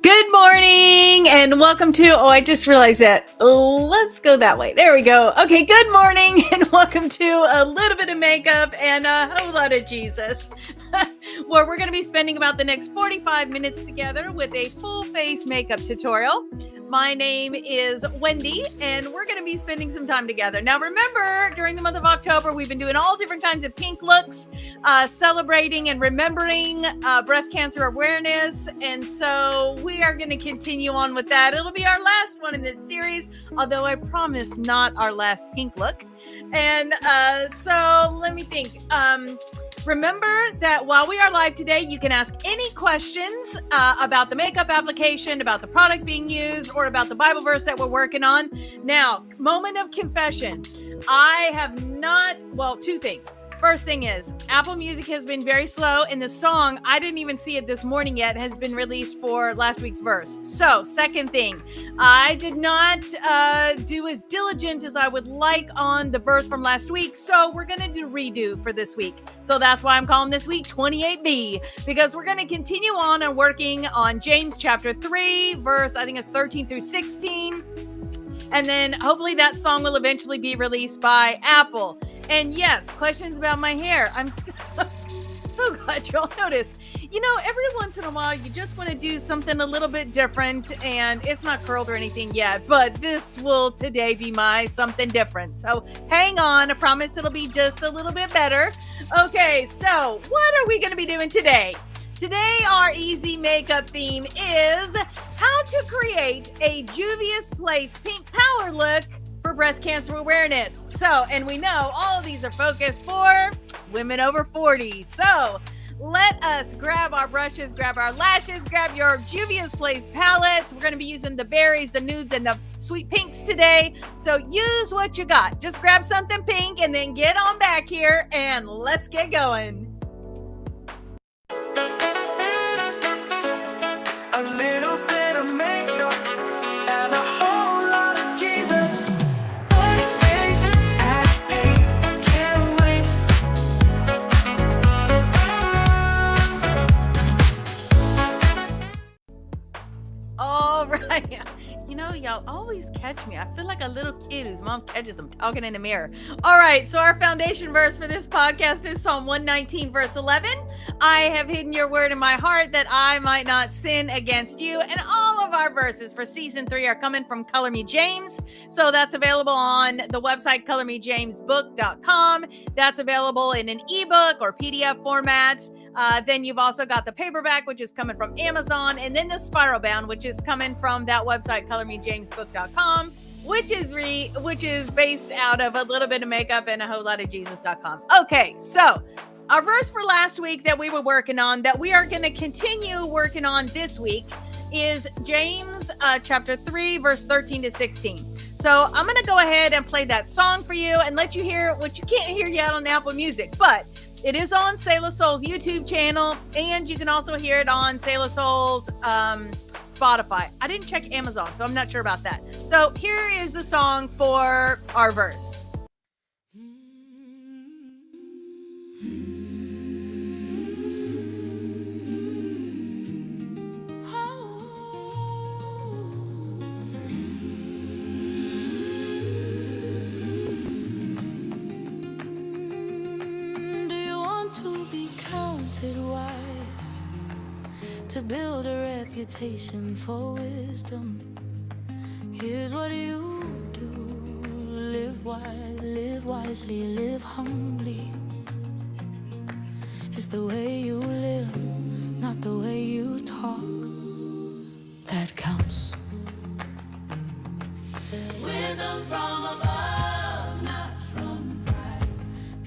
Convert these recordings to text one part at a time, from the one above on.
Good morning and welcome to, I just realized that. Let's go that way. There we go. Okay, good morning and welcome to a little bit of makeup and a whole lot of Jesus, where we're going to be spending about the next 45 minutes together with a full face makeup tutorial. My name is Wendy and we're going to be spending some time together. Now remember, during the month of October, we've been doing all different kinds of pink looks, celebrating and remembering breast cancer awareness. And so we are going to continue on with that. It'll be our last one in this series, although I promise not our last pink look. And so let me think. Remember that while we are live today, you can ask any questions about the makeup application, about the product being used, or about the Bible verse that we're working on. Now, moment of confession. I have not, two things. First thing is, Apple Music has been very slow, and the song, I didn't even see it this morning yet, has been released for last week's verse. So, second thing, I did not do as diligent as I would like on the verse from last week, so we're going to do redo for this week. So that's why I'm calling this week 28B, because we're going to continue on and working on James chapter 3, verse, I think it's 13 through 16. And then hopefully that song will eventually be released by Apple. And yes, questions about my hair. I'm so glad you all noticed. You know, every once in a while, you just want to do something a little bit different, and it's not curled or anything yet, but this will today be my something different. So hang on. I promise it'll be just a little bit better. Okay, so what are we going to be doing today? Today, our easy makeup theme is how to create a Juvia's Place pink power look for breast cancer awareness. So, and we know all of these are focused for women over 40. So let us grab our brushes, grab our lashes, grab your Juvia's Place palettes. We're going to be using the berries, the nudes, and the sweet pinks today. So use what you got. Just grab something pink and then get on back here and let's get going. A little bit of makeup and a whole lot of Jesus. Voices at me, can't wait. All right. You know, y'all always catch me. I feel like a little kid whose mom catches them talking in the mirror. All right. So our foundation verse for this podcast is Psalm 119, verse 11. I have hidden your word in my heart that I might not sin against you. And all of our verses for season 3 are coming from Color Me James. So that's available on the website, colormejamesbook.com. That's available in an ebook or PDF format. Then you've also got the paperback, which is coming from Amazon, and then the spiral bound, which is coming from that website, colormejamesbook.com, which is based out of a little bit of makeup and a whole lot of Jesus.com. Okay, so our verse for last week that we were working on, that we are going to continue working on this week, is James chapter 3, verse 13 to 16. So I'm going to go ahead and play that song for you and let you hear what you can't hear yet on Apple Music, but it is on Sailor Soul's YouTube channel, and you can also hear it on Sailor Soul's Spotify. I didn't check Amazon, so I'm not sure about that. So here is the song for our verse. To build a reputation for wisdom, here's what you do. Live wide, live wisely, live humbly. It's the way you live, not the way you talk, that counts. Wisdom from above, not from pride.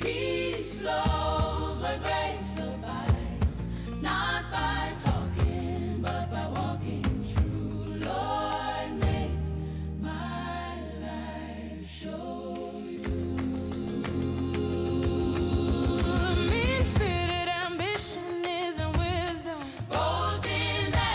Peace flows where grace abides, not by talking, but by walking true. Lord, make my life show you. Mean-spirited ambition isn't wisdom. Boasting that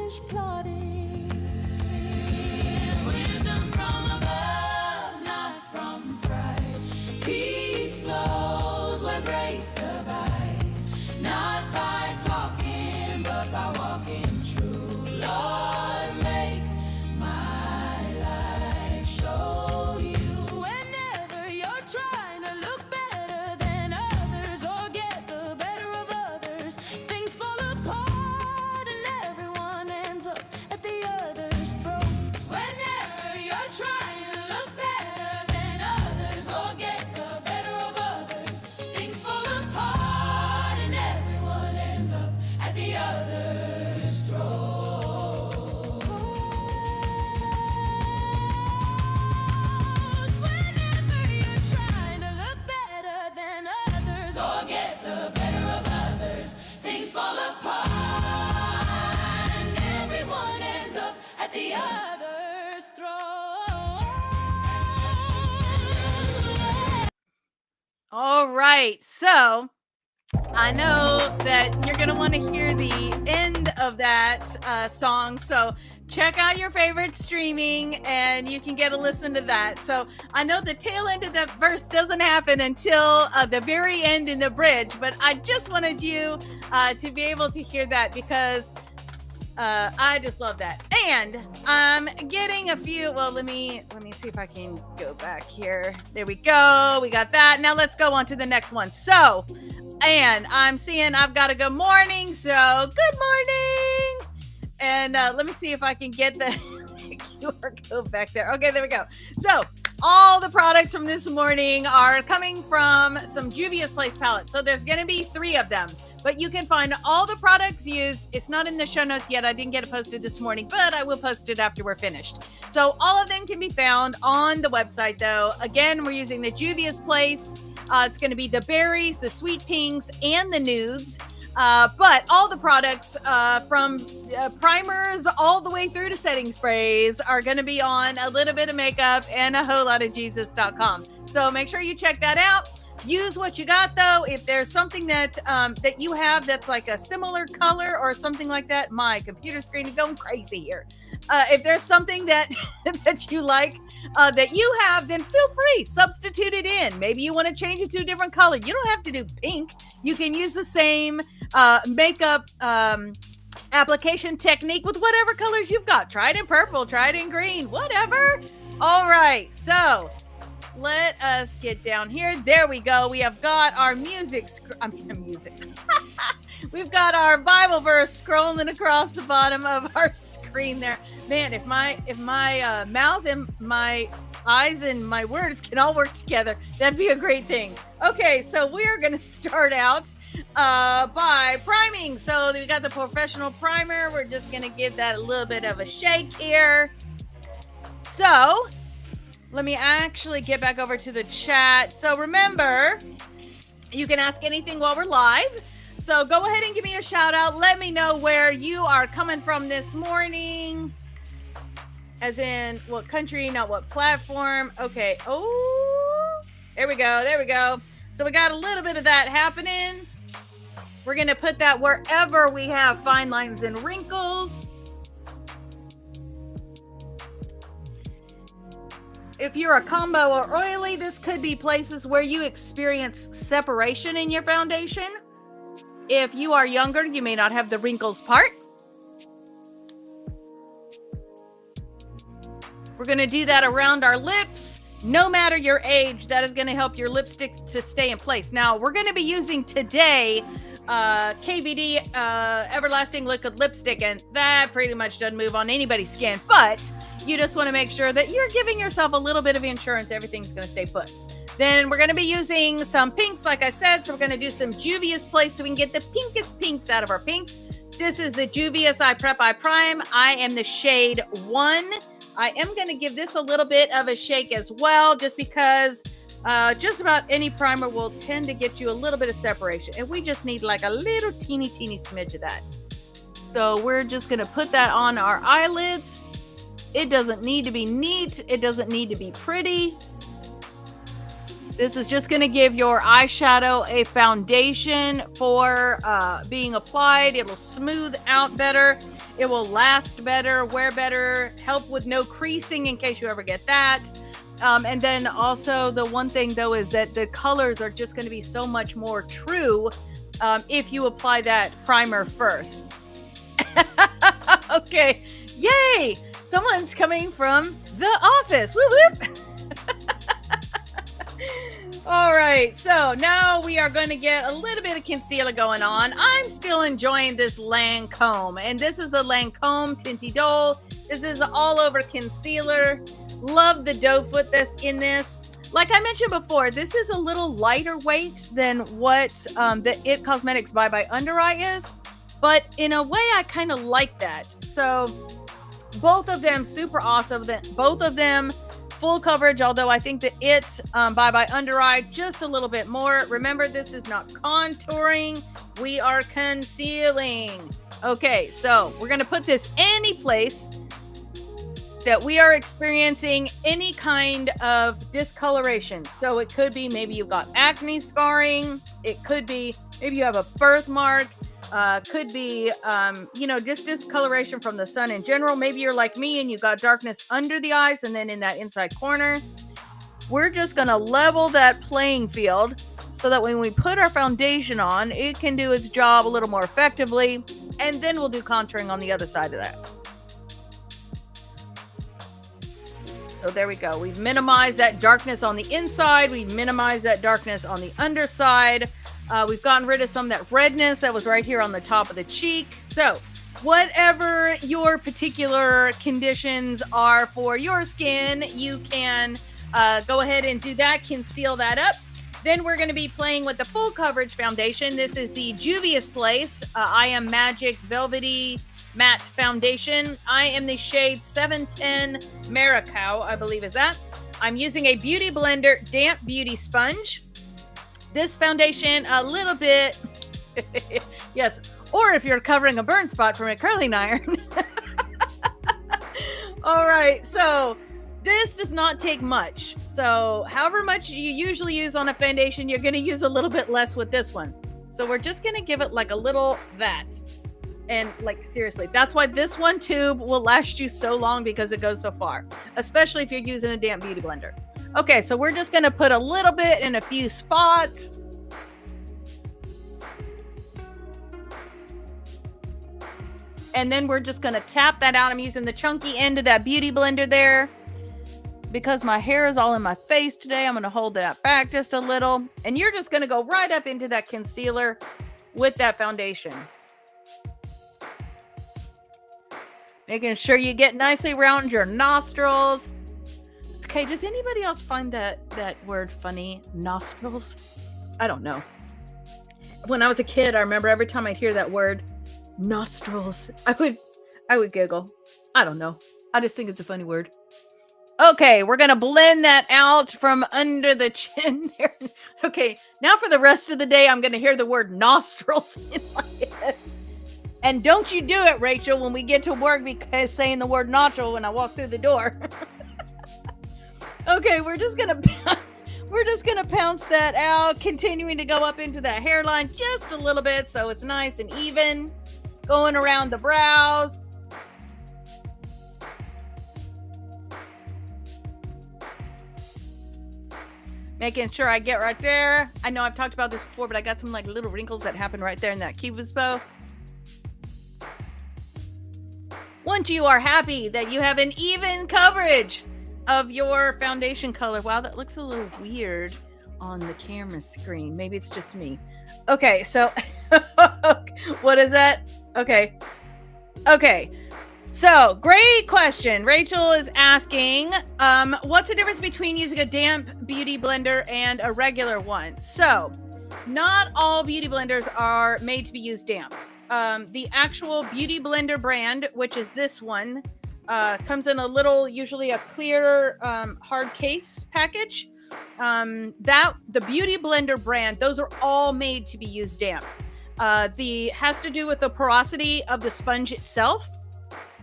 foolish plotting. Wisdom from above, not from pride. Peace flows where grace abides, not by talking, but by walking true. Lord, make my life show you. Whenever you're trying to look better than others or get the better of others, things fall apart and everyone ends up at the other's throat. Whenever you're trying to look better than others or get the better of others, things fall apart and everyone ends up at the other's throat. Whenever you're trying to look better than others or get the better of others, things fall apart and everyone ends up at the other's throat. All right. So I know that you're going to want to hear the end of that song. So check out your favorite streaming and you can get a listen to that. So I know the tail end of that verse doesn't happen until the very end in the bridge, but I just wanted you to be able to hear that because I just love that. And I'm getting a few, well, let me see if I can go back here. There we go. We got that. Now let's go on to the next one. So, and I'm seeing I've got a good morning. So good morning. And let me see if I can get the QR code back there. Okay, there we go. So all the products from this morning are coming from some Juvia's Place palettes. So there's going to be 3 of them, but you can find all the products used. It's not in the show notes yet. I didn't get it posted this morning, but I will post it after we're finished. So all of them can be found on the website though. Again, we're using the Juvia's Place. It's going to be the berries, the sweet pinks, and the nudes. But all the products from primers all the way through to setting sprays are going to be on a little bit of makeup and a whole lot of Jesus.com. So make sure you check that out. Use what you got though. If there's something that that you have that's like a similar color or something like that, my computer screen is going crazy here. If there's something that that you like that you have, then feel free, substitute it in. Maybe you want to change it to a different color. You don't have to do pink. You can use the same makeup application technique with whatever colors you've got. Try it in purple, try it in green, whatever. All right, so let us get down here. There we go. We have got our music. We've got our Bible verse scrolling across the bottom of our screen there. Man, if my mouth and my eyes and my words can all work together, that'd be a great thing. Okay, so we are going to start out by priming. So we got the professional primer. We're just going to give that a little bit of a shake here. So let me actually get back over to the chat. So remember, you can ask anything while we're live. So go ahead and give me a shout out. Let me know where you are coming from this morning. As in what country, not what platform. Okay. Oh, there we go. There we go. So we got a little bit of that happening. We're going to put that wherever we have fine lines and wrinkles. If you're a combo or oily, this could be places where you experience separation in your foundation. If you are younger, you may not have the wrinkles part. We're going to do that around our lips. No matter your age, that is going to help your lipstick to stay in place. Now, we're going to be using today KVD Everlasting Liquid Lipstick, and that pretty much doesn't move on anybody's skin, but you just want to make sure that you're giving yourself a little bit of insurance. Everything's going to stay put. Then we're going to be using some pinks, like I said. So we're going to do some Juvia's Place so we can get the pinkest pinks out of our pinks. This is the Juvia's Eye Prep Eye Prime. I am the shade 1. I am going to give this a little bit of a shake as well, just because just about any primer will tend to get you a little bit of separation. And we just need like a little teeny smidge of that. So we're just going to put that on our eyelids. It doesn't need to be neat. It doesn't need to be pretty. This is just going to give your eyeshadow a foundation for being applied. It'll smooth out better. It will last better, wear better, help with no creasing in case you ever get that. And then also the one thing though is that the colors are just going to be so much more true if you apply that primer first. Okay, yay! Someone's coming from the office. Whoop whoop. All right, so now we are going to get a little bit of concealer going on. I'm still enjoying this Lancome, and this is the Lancome Tinty Dole. This is all over concealer. Love the doe foot that's in this. Like I mentioned before, this is a little lighter weight than what the It Cosmetics Bye Bye Under Eye is, but in a way I kind of like that. So both of them super awesome. Both of them full coverage, although I think the It Bye Bye Under Eye just a little bit more. Remember, this is not contouring. We are concealing. Okay, so we're going to put this any place that we are experiencing any kind of discoloration. So it could be maybe you've got acne scarring. It could be maybe you have a birthmark. Could be, just discoloration from the sun in general. Maybe you're like me and you got darkness under the eyes and then in that inside corner. We're just going to level that playing field so that when we put our foundation on, it can do its job a little more effectively. And then we'll do contouring on the other side of that. So there we go. We've minimized that darkness on the inside. We've minimized that darkness on the underside. We've gotten rid of some of that redness that was right here on the top of the cheek. So whatever your particular conditions are for your skin, you can go ahead and do that, conceal that up. Then we're going to be playing with the full coverage foundation. This is the Juvia's Place I Am Magic Velvety Matte Foundation. I am the shade 710 Maracau, I believe is that. I'm using a Beauty Blender Damp Beauty Sponge. This foundation, a little bit, yes, or if you're covering a burn spot from a curling iron. All right, so this does not take much. So however much you usually use on a foundation, you're going to use a little bit less with this one. So we're just going to give it like a little that. And like, seriously, that's why this one tube will last you so long because it goes so far, especially if you're using a damp beauty blender. Okay, so we're just going to put a little bit in a few spots. And then we're just going to tap that out. I'm using the chunky end of that beauty blender there. Because my hair is all in my face today, I'm going to hold that back just a little. And you're just going to go right up into that concealer with that foundation. Making sure you get nicely around your nostrils. Okay, does anybody else find that word funny? Nostrils? I don't know. When I was a kid, I remember every time I'd hear that word, nostrils, I would giggle. I don't know. I just think it's a funny word. Okay, we're going to blend that out from under the chin there. Okay, now for the rest of the day, I'm going to hear the word nostrils in my head. And don't you do it, Rachel, when we get to work because saying the word nostril when I walk through the door. Okay, we're just gonna pounce that out, continuing to go up into that hairline just a little bit so it's nice and even, going around the brows. Making sure I get right there. I know I've talked about this before, but I got some like little wrinkles that happen right there in that cupid's bow. Once you are happy that you have an even coverage of your foundation color. Wow, that looks a little weird on the camera screen. Maybe it's just me. Okay, so what is that? Okay. So, great question. Rachel is asking, what's the difference between using a damp beauty blender and a regular one? So, not all beauty blenders are made to be used damp. The actual Beauty Blender brand, which is this one, comes in a little, usually a clear hard case package. The Beauty Blender brand, those are all made to be used damp. Has to do with the porosity of the sponge itself.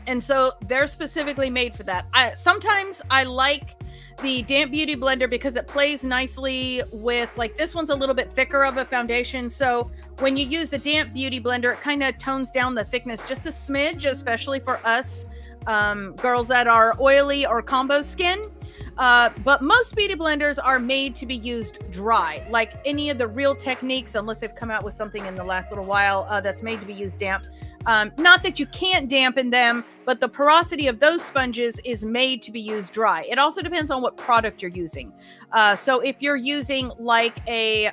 And so they're specifically made for that. Sometimes I like the Damp Beauty Blender because it plays nicely with, like, this one's a little bit thicker of a foundation. So when you use the Damp Beauty Blender, it kind of tones down the thickness just a smidge, especially for us girls that are oily or combo skin. But most beauty blenders are made to be used dry, like any of the Real Techniques, unless they've come out with something in the last little while that's made to be used damp. Not that you can't dampen them, but the porosity of those sponges is made to be used dry. It also depends on what product you're using. So if you're using like a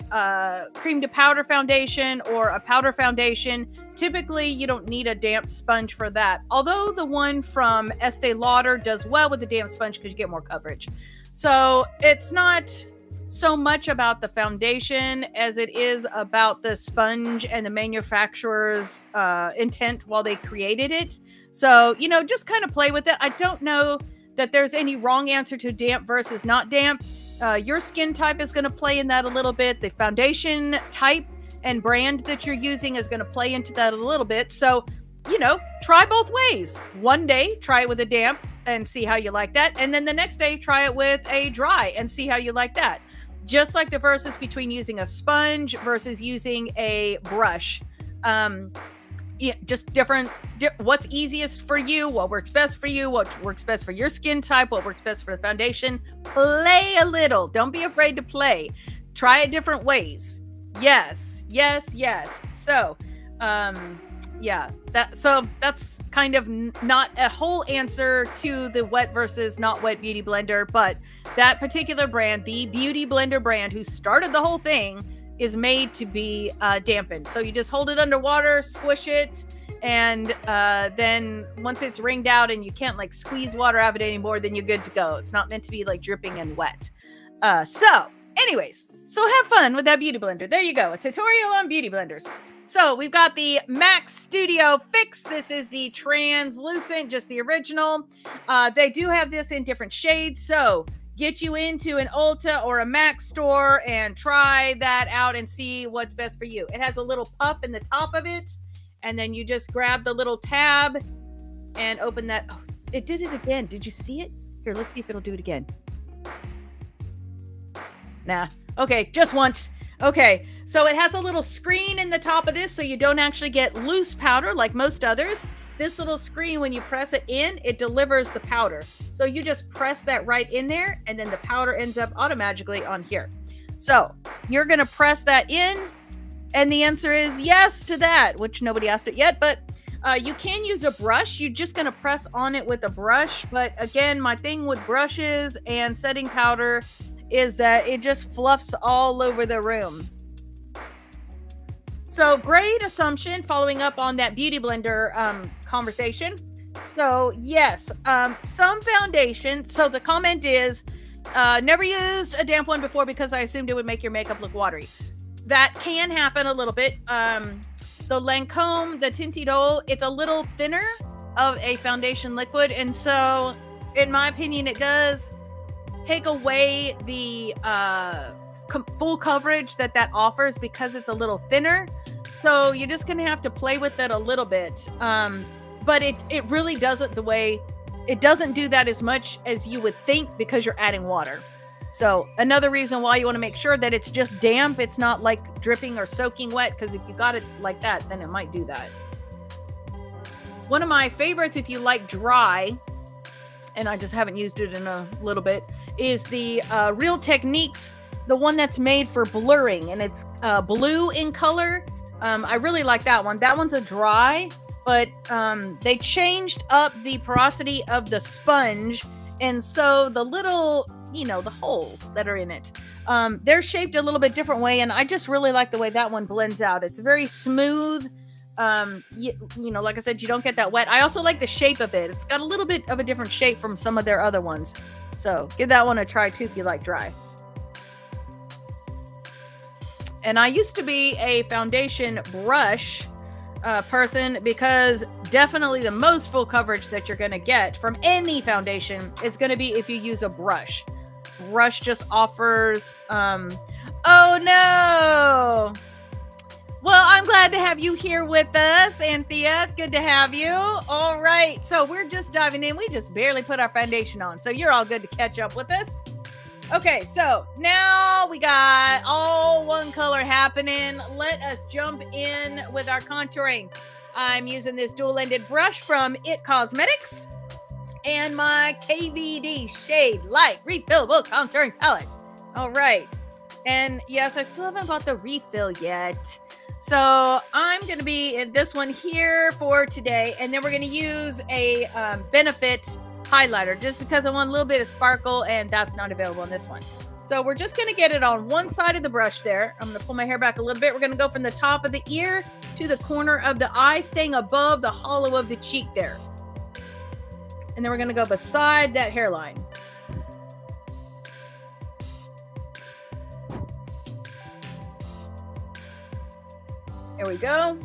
cream to powder foundation or a powder foundation, typically you don't need a damp sponge for that. Although the one from Estee Lauder does well with the damp sponge because you get more coverage. So it's not so much about the foundation as it is about the sponge and the manufacturer's intent while they created it. So, you know, just kind of play with it. I don't know that there's any wrong answer to damp versus not damp. Your skin type is going to play in that a little bit. The foundation type and brand that you're using is going to play into that a little bit. So, you know, try both ways. One day, try it with a damp and see how you like that. And then the next day, try it with a dry and see how you like that. Just like the versus between using a sponge versus using a brush. Yeah, just different, what's easiest for you, what works best for you, what works best for your skin type, what works best for the foundation. Play a little. Don't be afraid to play. Try it different ways. Yes, yes, yes. So, yeah, that's kind of not a whole answer to the wet versus not wet beauty blender, but that particular brand, the Beauty Blender brand who started the whole thing, is made to be dampened. So you just hold it underwater, squish it, and then once it's wringed out and you can't like squeeze water out of it anymore, then you're good to go. It's not meant to be like dripping and wet. So anyways, so have fun with that beauty blender. There you go, a tutorial on beauty blenders. So we've got the Max Studio Fix. This is the translucent, just the original. They do have this in different shades. So get you into an Ulta or a Mac store and try that out and see what's best for you. It has a little puff in the top of it. And then you just grab the little tab and open that. Oh, it did it again. Did you see it? Here, let's see if it'll do it again. Nah. Okay, just once. Okay, so it has a little screen in the top of this so you don't actually get loose powder like most others. This little screen, when you press it in, it delivers the powder. So you just press that right in there and then the powder ends up automatically on here. So you're going to press that in and the answer is yes to that, which nobody asked it yet, but you can use a brush. You're just going to press on it with a brush. But again, my thing with brushes and setting powder is that it just fluffs all over the room. So great assumption following up on that beauty blender conversation. So yes, some foundation. So the comment is, never used a damp one before because I assumed it would make your makeup look watery. That can happen a little bit. The Lancome, the Tinted Oil, it's a little thinner of a foundation liquid. And so in my opinion, it does take away the full coverage that offers because it's a little thinner. So you're just gonna have to play with it a little bit. But it really doesn't it doesn't do that as much as you would think because you're adding water. So another reason why you want to make sure that it's just damp, it's not like dripping or soaking wet, because if you got it like that, then it might do that. One of my favorites, if you like dry, and I just haven't used it in a little bit, is the Real Techniques, the one that's made for blurring, and it's blue in color. I really like that one. That one's a dry, but they changed up the porosity of the sponge, and so the little, the holes that are in it, they're shaped a little bit different way, and I just really like the way that one blends out. It's very smooth. Like I said, you don't get that wet. I also like the shape of it. It's got a little bit of a different shape from some of their other ones. So give that one a try too if you like dry. And I used to be a foundation brush person, because definitely the most full coverage that you're going to get from any foundation is going to be if you use a brush. Brush just offers, oh no! Well, I'm glad to have you here with us, Anthea. Good to have you. All right, so we're just diving in. We just barely put our foundation on, so you're all good to catch up with us. Okay, so now we got all one color happening. Let us jump in with our contouring. I'm using this dual-ended brush from It Cosmetics and my KVD Shade Light Refillable Contouring Palette. All right. And yes, I still haven't bought the refill yet. So I'm going to be in this one here for today. And then we're going to use a Benefit highlighter just because I want a little bit of sparkle, and that's not available in this one. So we're just going to get it on one side of the brush there. I'm going to pull my hair back a little bit. We're going to go from the top of the ear to the corner of the eye, staying above the hollow of the cheek there. And then we're going to go beside that hairline. There we go.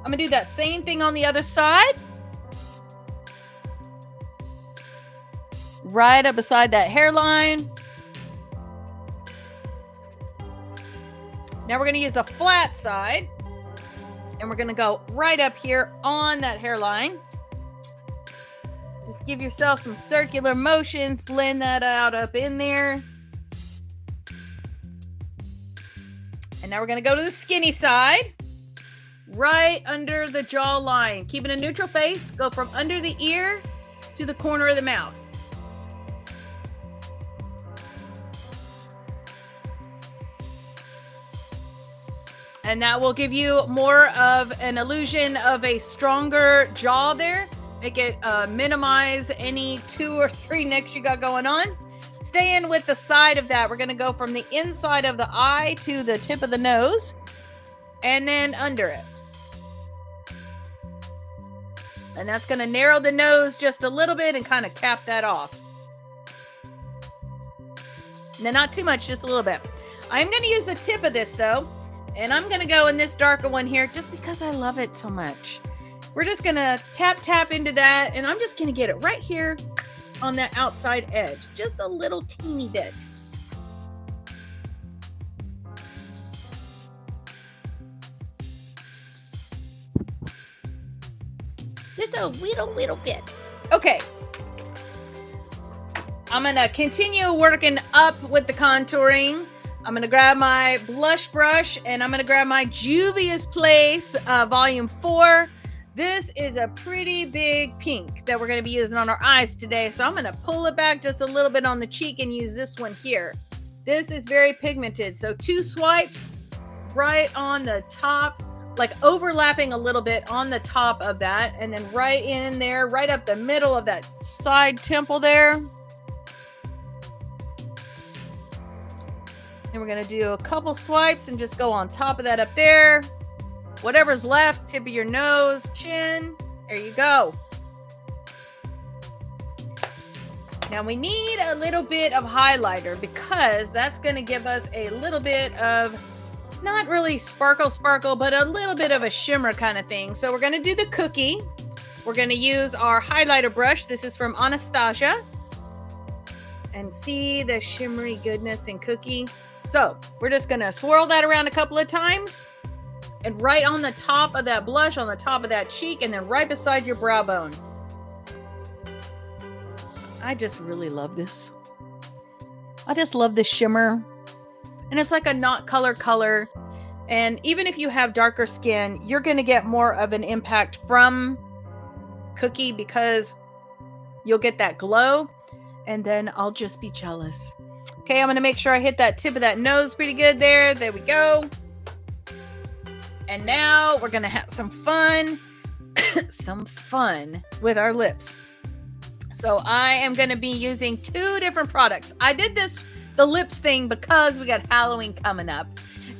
I'm going to do that same thing on the other side. Right up beside that hairline. Now we're going to use the flat side. And we're going to go right up here on that hairline. Just give yourself some circular motions. Blend that out up in there. And now we're going to go to the skinny side. Right under the jawline. Keeping a neutral face. Go from under the ear to the corner of the mouth. And that will give you more of an illusion of a stronger jaw there. Make it minimize any 2 or 3 necks you got going on. Staying with the side of that, we're going to go from the inside of the eye to the tip of the nose. And then under it. And that's going to narrow the nose just a little bit and kind of cap that off. Now, not too much, just a little bit. I'm going to use the tip of this, though. And I'm going to go in this darker one here just because I love it so much. We're just going to tap into that. And I'm just going to get it right here on that outside edge. Just a little teeny bit. Just a little bit. Okay. I'm going to continue working up with the contouring. I'm going to grab my blush brush and I'm going to grab my Juvia's Place Volume 4. This is a pretty big pink that we're going to be using on our eyes today. So I'm going to pull it back just a little bit on the cheek and use this one here. This is very pigmented. So 2 swipes right on the top, like overlapping a little bit on the top of that. And then right in there, right up the middle of that side temple there. And we're going to do a couple swipes and just go on top of that up there. Whatever's left, tip of your nose, chin. There you go. Now we need a little bit of highlighter because that's going to give us a little bit of, not really sparkle, but a little bit of a shimmer kind of thing. So we're going to do the cookie. We're going to use our highlighter brush. This is from Anastasia. And see the shimmery goodness in cookie. So we're just going to swirl that around a couple of times. And right on the top of that blush, on the top of that cheek, and then right beside your brow bone. I just really love this. I just love the shimmer. And it's like a not color. And even if you have darker skin, you're going to get more of an impact from cookie because you'll get that glow. And then I'll just be jealous. Okay, I'm going to make sure I hit that tip of that nose pretty good there. There we go. And now we're going to have some fun. Some fun with our lips. So I am going to be using 2 different products. I did the lips thing because we got Halloween coming up.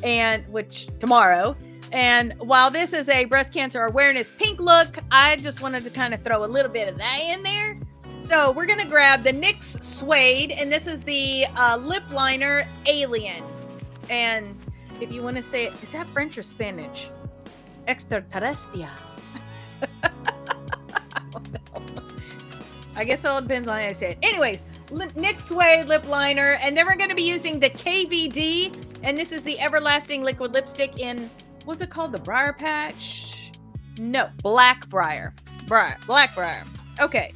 And which tomorrow. And while this is a breast cancer awareness pink look, I just wanted to kind of throw a little bit of that in there. So we're going to grab the NYX Suede, and this is the lip liner Alien. And if you want to say it, is that French or Spanish? Extraterrestre. I guess it all depends on how I say it. Anyways, NYX Suede lip liner, and then we're going to be using the KVD, and this is the Everlasting Liquid Lipstick in, what's it called? The Briar Patch? No, Black Briar. Black Briar. Okay.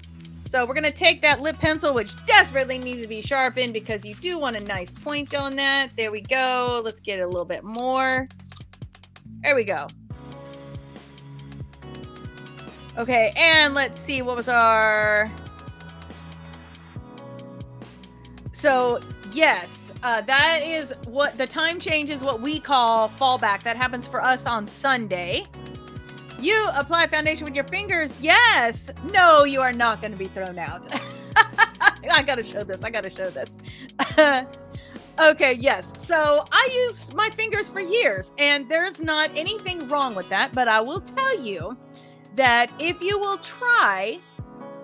So we're going to take that lip pencil, which desperately needs to be sharpened because you do want a nice point on that. There we go. Let's get it a little bit more. There we go. Okay, and let's see, what was our... So, yes, that is what the time change is, what we call fallback. That happens for us on Sunday. You apply foundation with your fingers. Yes. No, you are not going to be thrown out. I got to show this. Okay, yes. So I used my fingers for years, and there's not anything wrong with that. But I will tell you that if you will try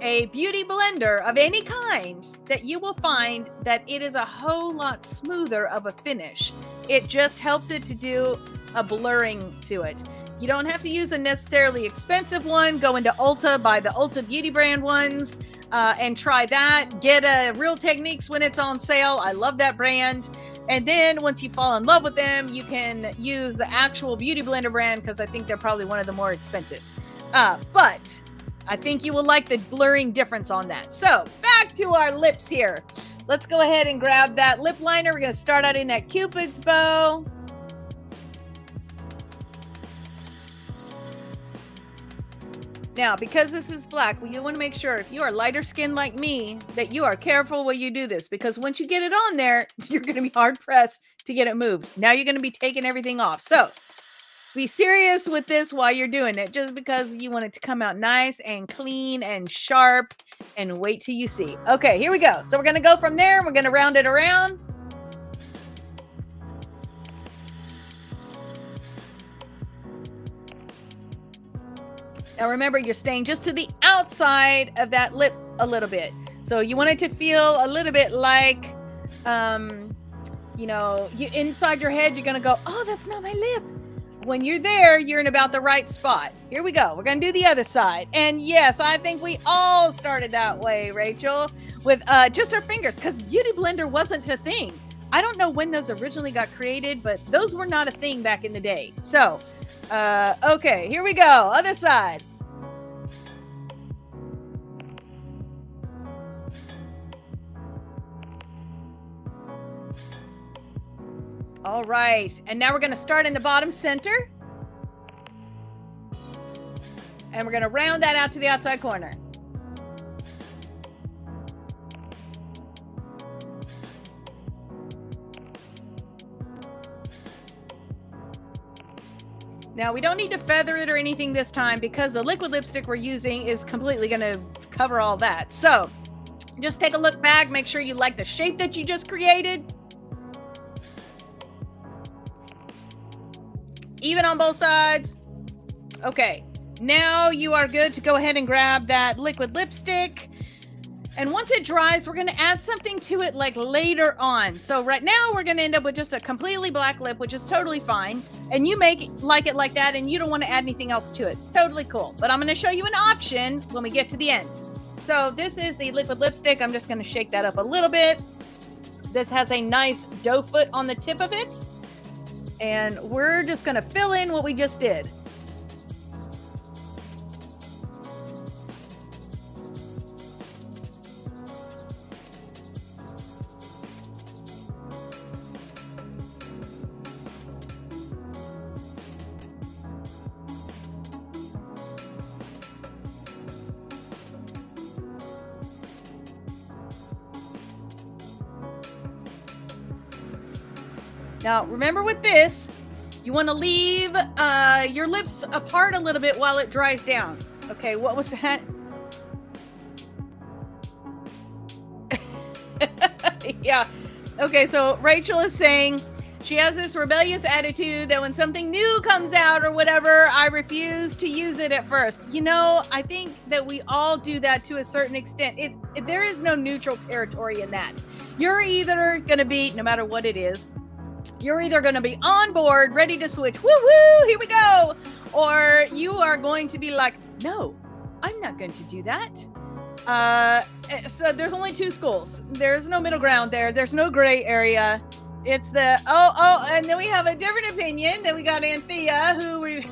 a beauty blender of any kind, that you will find that it is a whole lot smoother of a finish. It just helps it to do a blurring to it. You don't have to use a necessarily expensive one. Go into Ulta, buy the Ulta Beauty brand ones, and try that. Get Real Techniques when it's on sale. I love that brand. And then once you fall in love with them, you can use the actual Beauty Blender brand because I think they're probably one of the more expensive. But I think you will like the blurring difference on that. So back to our lips here. Let's go ahead and grab that lip liner. We're going to start out in that Cupid's bow. Now, because this is black, you want to make sure if you are lighter skinned like me, that you are careful when you do this, because once you get it on there, you're going to be hard pressed to get it moved. Now you're going to be taking everything off. So be serious with this while you're doing it, just because you want it to come out nice and clean and sharp, and wait till you see. Okay, here we go. So we're going to go from there and we're going to round it around. Now remember, you're staying just to the outside of that lip a little bit. So you want it to feel a little bit like, inside your head, you're going to go, oh, that's not my lip. When you're there, you're in about the right spot. Here we go. We're going to do the other side. And yes, I think we all started that way, Rachel, with just our fingers, because Beauty Blender wasn't a thing. I don't know when those originally got created, but those were not a thing back in the day. So, okay, here we go. Other side. All right, and now we're going to start in the bottom center. And we're going to round that out to the outside corner. Now, we don't need to feather it or anything this time because the liquid lipstick we're using is completely going to cover all that. So, just take a look back, make sure you like the shape that you just created. Even on both sides. Okay, now you are good to go ahead and grab that liquid lipstick. And once it dries, we're going to add something to it like later on. So right now we're going to end up with just a completely black lip, which is totally fine. And you make it like that and you don't want to add anything else to it. Totally cool. But I'm going to show you an option when we get to the end. So this is the liquid lipstick. I'm just going to shake that up a little bit. This has a nice doe foot on the tip of it. And we're just going to fill in what we just did. Now, remember with this, you want to leave your lips apart a little bit while it dries down. Okay, what was that? Yeah. Okay, so Rachel is saying she has this rebellious attitude that when something new comes out or whatever, I refuse to use it at first. You know, I think that we all do that to a certain extent. There is no neutral territory in that. You're either going to be, no matter what it is, you're either going to be on board, ready to switch, woo woo, here we go, or you are going to be like, no, I'm not going to do that. So there's only two schools. There's no middle ground there. There's no gray area. It's the, and then we have a different opinion. Then we got Anthea, who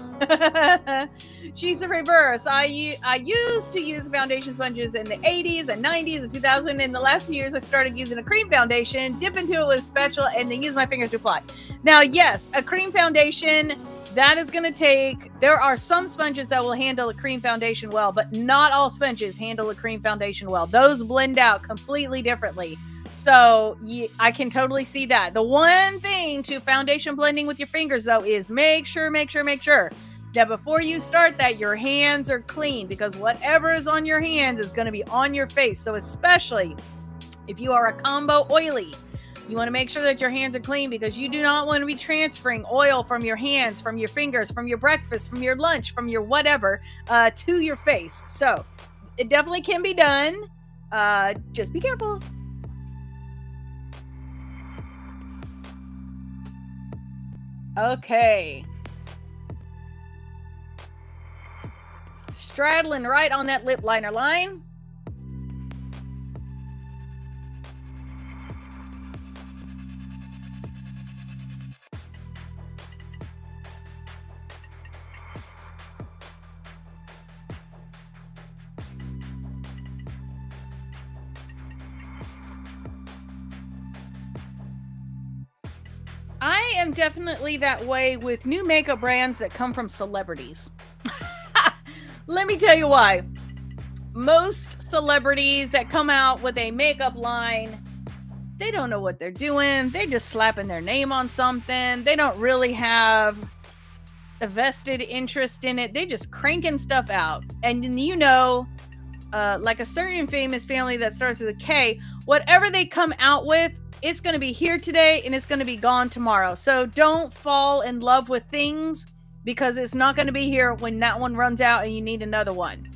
She's the reverse. I used to use foundation sponges in the 80s and 90s and 2000. In the last few years, I started using a cream foundation, dip into it with spatula, and then use my fingers to apply. Now, yes, a cream foundation, that is going to take, there are some sponges that will handle a cream foundation well, but not all sponges handle a cream foundation well. Those blend out completely differently. So I can totally see that. The one thing to foundation blending with your fingers, though, is make sure that before you start that, your hands are clean, because whatever is on your hands is going to be on your face. So especially if you are a combo oily, you want to make sure that your hands are clean, because you do not want to be transferring oil from your hands, from your fingers, from your breakfast, from your lunch, from your whatever, to your face. So it definitely can be done. Just be careful. Okay. Straddling right on that lip liner line. I am definitely that way with new makeup brands that come from celebrities. Let me tell you why. Most celebrities that come out with a makeup line, they don't know what they're doing. They're just slapping their name on something. They don't really have a vested interest in it. They just cranking stuff out. And you know, like a certain famous family that starts with a K, whatever they come out with, it's going to be here today and it's going to be gone tomorrow. So don't fall in love with things because it's not going to be here when that one runs out and you need another one.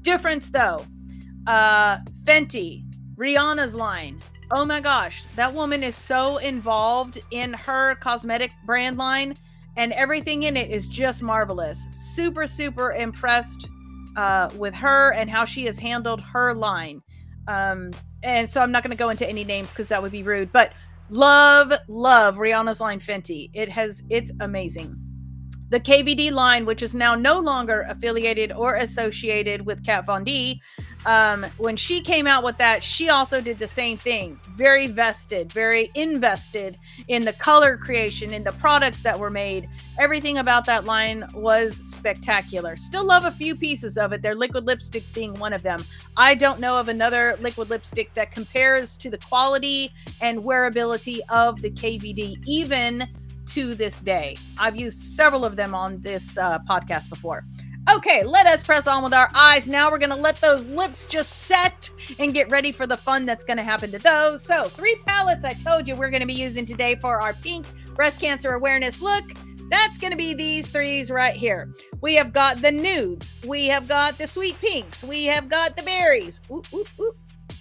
Difference though, Fenty, Rihanna's line. Oh my gosh, that woman is so involved in her cosmetic brand line, and everything in it is just marvelous. Super, super impressed with her and how she has handled her line. And so I'm not going to go into any names because that would be rude, but love Rihanna's line Fenty. It's amazing. The KVD line, which is now no longer affiliated or associated with Kat Von D, when she came out with that, she also did the same thing. Very vested, very invested in the color creation, in the products that were made. Everything about that line was spectacular. Still love a few pieces of it. Their liquid lipsticks being one of them. I don't know of another liquid lipstick that compares to the quality and wearability of the KVD, even to this day. I've used several of them on this podcast before. Okay, let us press on with our eyes. Now we're going to let those lips just set and get ready for the fun that's going to happen to those. So 3 palettes I told you we're going to be using today for our pink breast cancer awareness look. That's going to be these 3s right here. We have got the nudes. We have got the sweet pinks. We have got the berries. Ooh, ooh, ooh.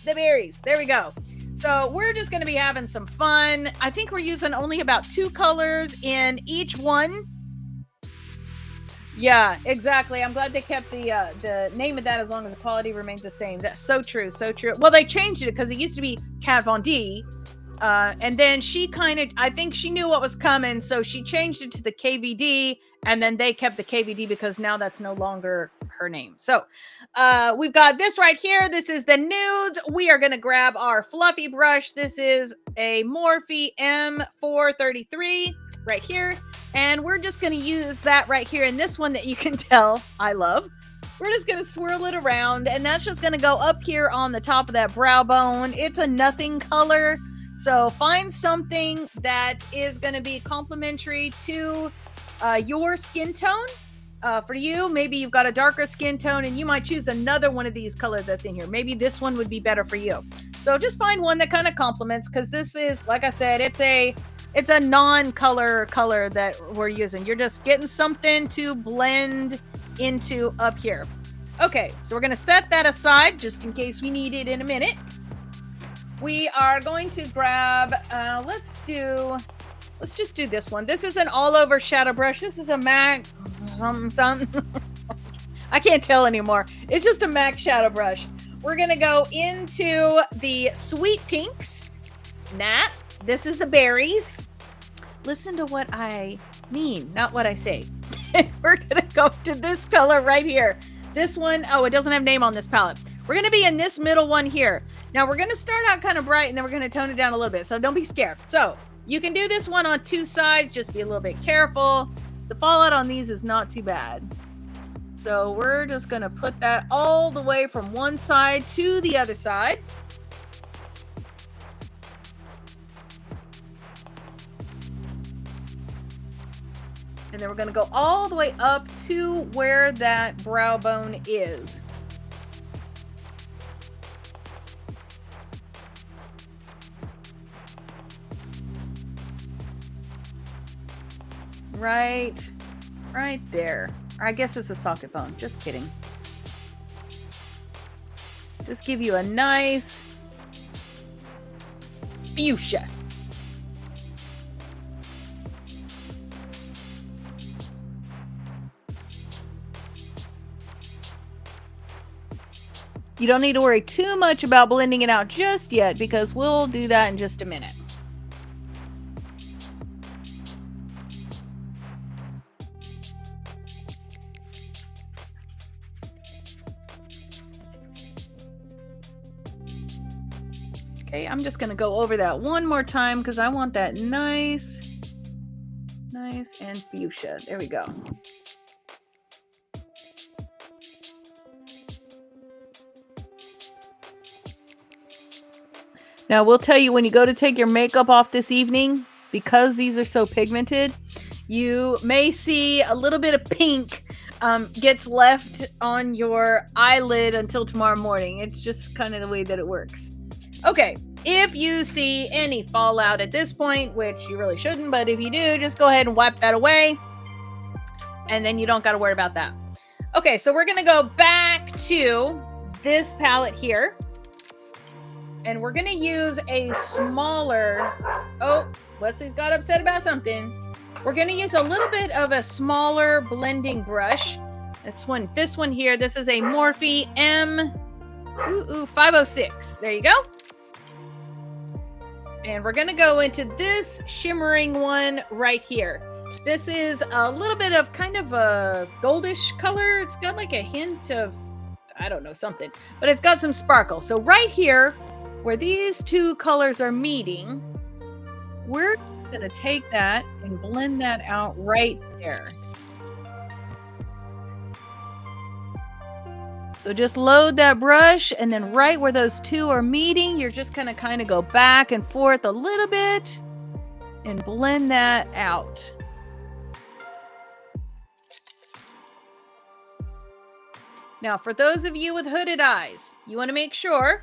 The berries. There we go. So we're just going to be having some fun. I think we're using only about 2 colors in each one. Yeah, exactly. I'm glad they kept the name of that as long as the quality remains the same. That's so true, so true. Well, they changed it because it used to be Kat Von D. And then she I think she knew what was coming, so she changed it to the KVD, and then they kept the KVD because now that's no longer her name. So we've got this right here. This is the nudes. We are going to grab our fluffy brush. This is a Morphe M433 right here. And we're just going to use that right here in this one that you can tell I love. We're just going to swirl it around, and that's just going to go up here on the top of that brow bone. It's a nothing color. So find something that is going to be complementary to your skin tone. For you, maybe you've got a darker skin tone and you might choose another one of these colors that's in here. Maybe this one would be better for you. So just find one that kind of complements, because this is, like I said, it's a non-color color that we're using. You're just getting something to blend into up here. Okay, so we're going to set that aside just in case we need it in a minute. We are going to grab, let's just do this one. This is an all-over shadow brush. This is a MAC something. I can't tell anymore. It's just a MAC shadow brush. We're going to go into the sweet pinks. Nah, this is the berries. Listen to what I mean, not what I say. We're gonna go to this color right here. This one, oh, it doesn't have name on this palette. We're gonna be in this middle one here. Now we're gonna start out kind of bright and then we're gonna tone it down a little bit. So don't be scared. So you can do this one on two sides, just be a little bit careful. The fallout on these is not too bad. So we're just gonna put that all the way from one side to the other side. And then we're going to go all the way up to where that brow bone is. Right there. Or I guess it's a socket bone. Just kidding. Just give you a nice fuchsia. You don't need to worry too much about blending it out just yet because we'll do that in just a minute. Okay, I'm just going to go over that one more time because I want that nice and fuchsia. There we go. Now, we'll tell you when you go to take your makeup off this evening, because these are so pigmented, you may see a little bit of pink gets left on your eyelid until tomorrow morning. It's just kind of the way that it works. Okay, if you see any fallout at this point, which you really shouldn't, but if you do, just go ahead and wipe that away. And then you don't got to worry about that. Okay, so we're going to go back to this palette here. And we're going to use a smaller... Oh, Wesley's got upset about something. We're going to use a little bit of a smaller blending brush. This one here. This is a Morphe M506. There you go. And we're going to go into this shimmering one right here. This is a little bit of kind of a goldish color. It's got like a hint of, I don't know, something. But it's got some sparkle. So right here, where these two colors are meeting, we're going to take that and blend that out right there. So just load that brush, and then right where those two are meeting, you're just going to kind of go back and forth a little bit and blend that out. Now, for those of you with hooded eyes, you want to make sure,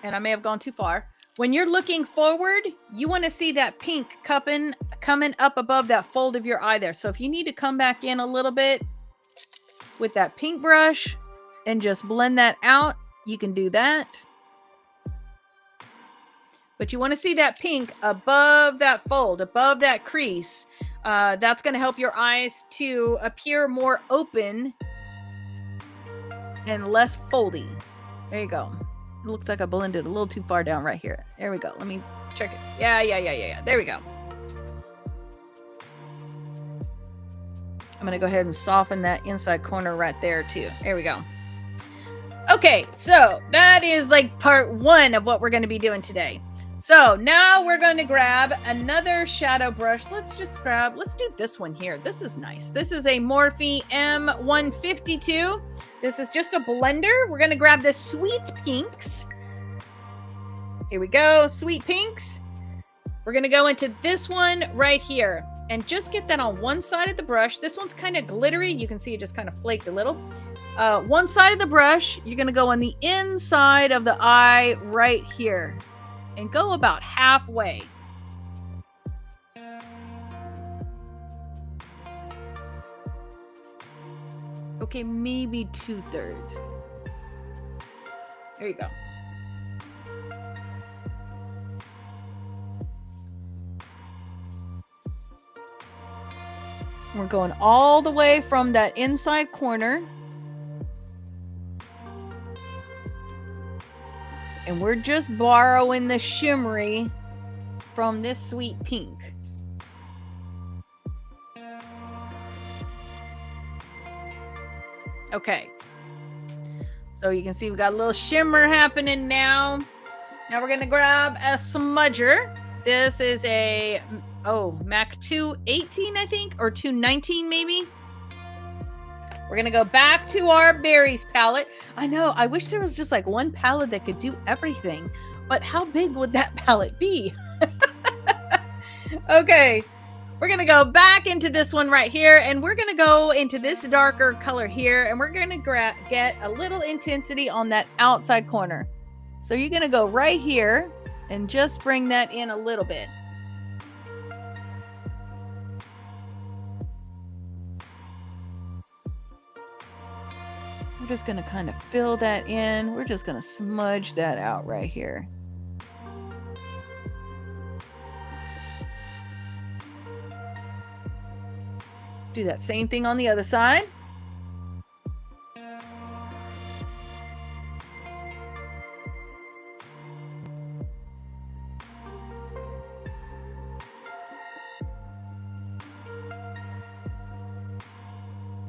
and I may have gone too far, when you're looking forward, you want to see that pink coming up above that fold of your eye there. So if you need to come back in a little bit with that pink brush and just blend that out, you can do that. But you want to see that pink above that fold, above that crease. That's going to help your eyes to appear more open and less foldy. There you go. It looks like I blended a little too far down right here. There we go. Let me check it. Yeah. There we go. I'm going to go ahead and soften that inside corner right there too. There we go. Okay, so that is like part one of what we're going to be doing today. So now we're going to grab another shadow brush. Let's do this one here. This is nice. This is a Morphe M152. This is just a blender. We're going to grab the Sweet Pinks. Here we go, Sweet Pinks. We're going to go into this one right here and just get that on one side of the brush. This one's kind of glittery. You can see it just kind of flaked a little. One side of the brush, you're going to go on the inside of the eye right here and go about halfway. Okay, maybe 2/3. There you go. We're going all the way from that inside corner. And we're just borrowing the shimmery from this Sweet Pink. Okay. So you can see we got a little shimmer happening now. Now we're going to grab a smudger. This is a, MAC 218, I think, or 219 maybe. We're going to go back to our berries palette. I know, I wish there was just like one palette that could do everything, but how big would that palette be? Okay, we're going to go back into this one right here, and we're going to go into this darker color here, and we're going to get a little intensity on that outside corner. So you're going to go right here and just bring that in a little bit. We're just going to kind of fill that in. We're just going to smudge that out right here. Do that same thing on the other side.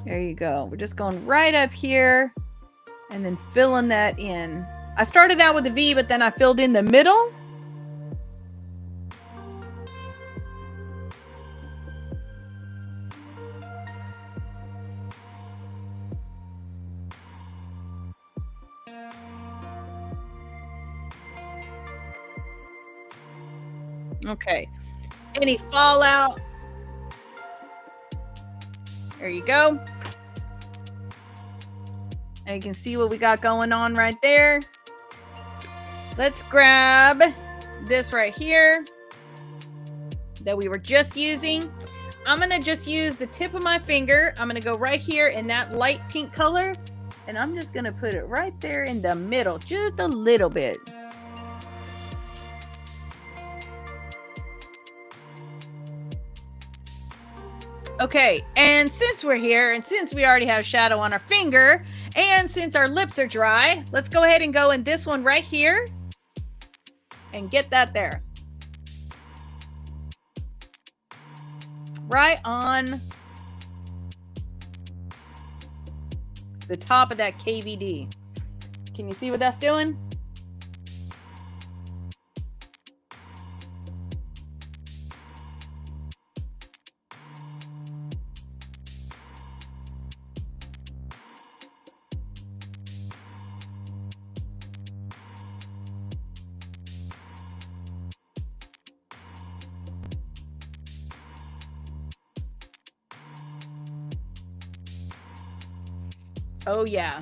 There you go. We're just going right up here and then filling that in. I started out with a V, but then I filled in the middle. Okay. Any fallout? There you go. And you can see what we got going on right there. Let's grab this right here that we were just using. I'm going to just use the tip of my finger. I'm going to go right here in that light pink color. And I'm just going to put it right there in the middle, just a little bit. Okay, and since we're here, and since we already have shadow on our finger, and since our lips are dry, let's go ahead and go in this one right here and get that there. Right on the top of that KVD. Can you see what that's doing? Oh, yeah.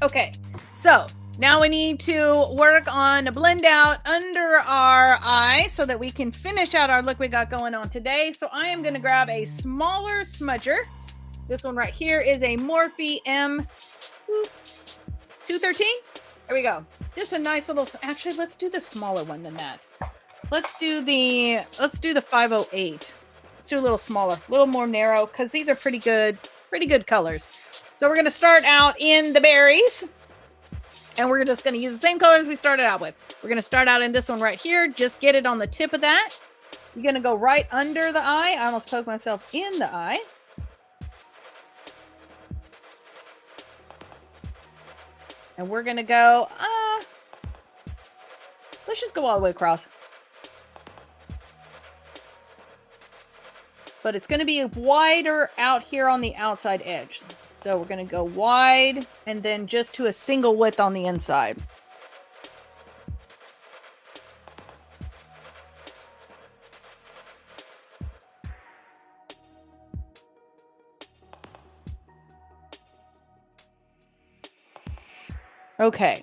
Okay, so now we need to work on a blend out under our eye so that we can finish out our look we got going on today. So I am going to grab a smaller smudger. This one right here is a Morphe M213. There we go. Just a nice little, actually, let's do the smaller one than that. Let's do the 508. Do a little smaller, a little more narrow, because these are pretty good colors. So we're going to start out in the berries, and we're just going to use the same colors we started out with. We're going to start out in this one right here. Just get it on the tip of that. You're going to go right under the eye. I almost poked myself in the eye. And we're going to go, let's just go all the way across. But it's going to be wider out here on the outside edge. So we're going to go wide and then just to a single width on the inside. Okay.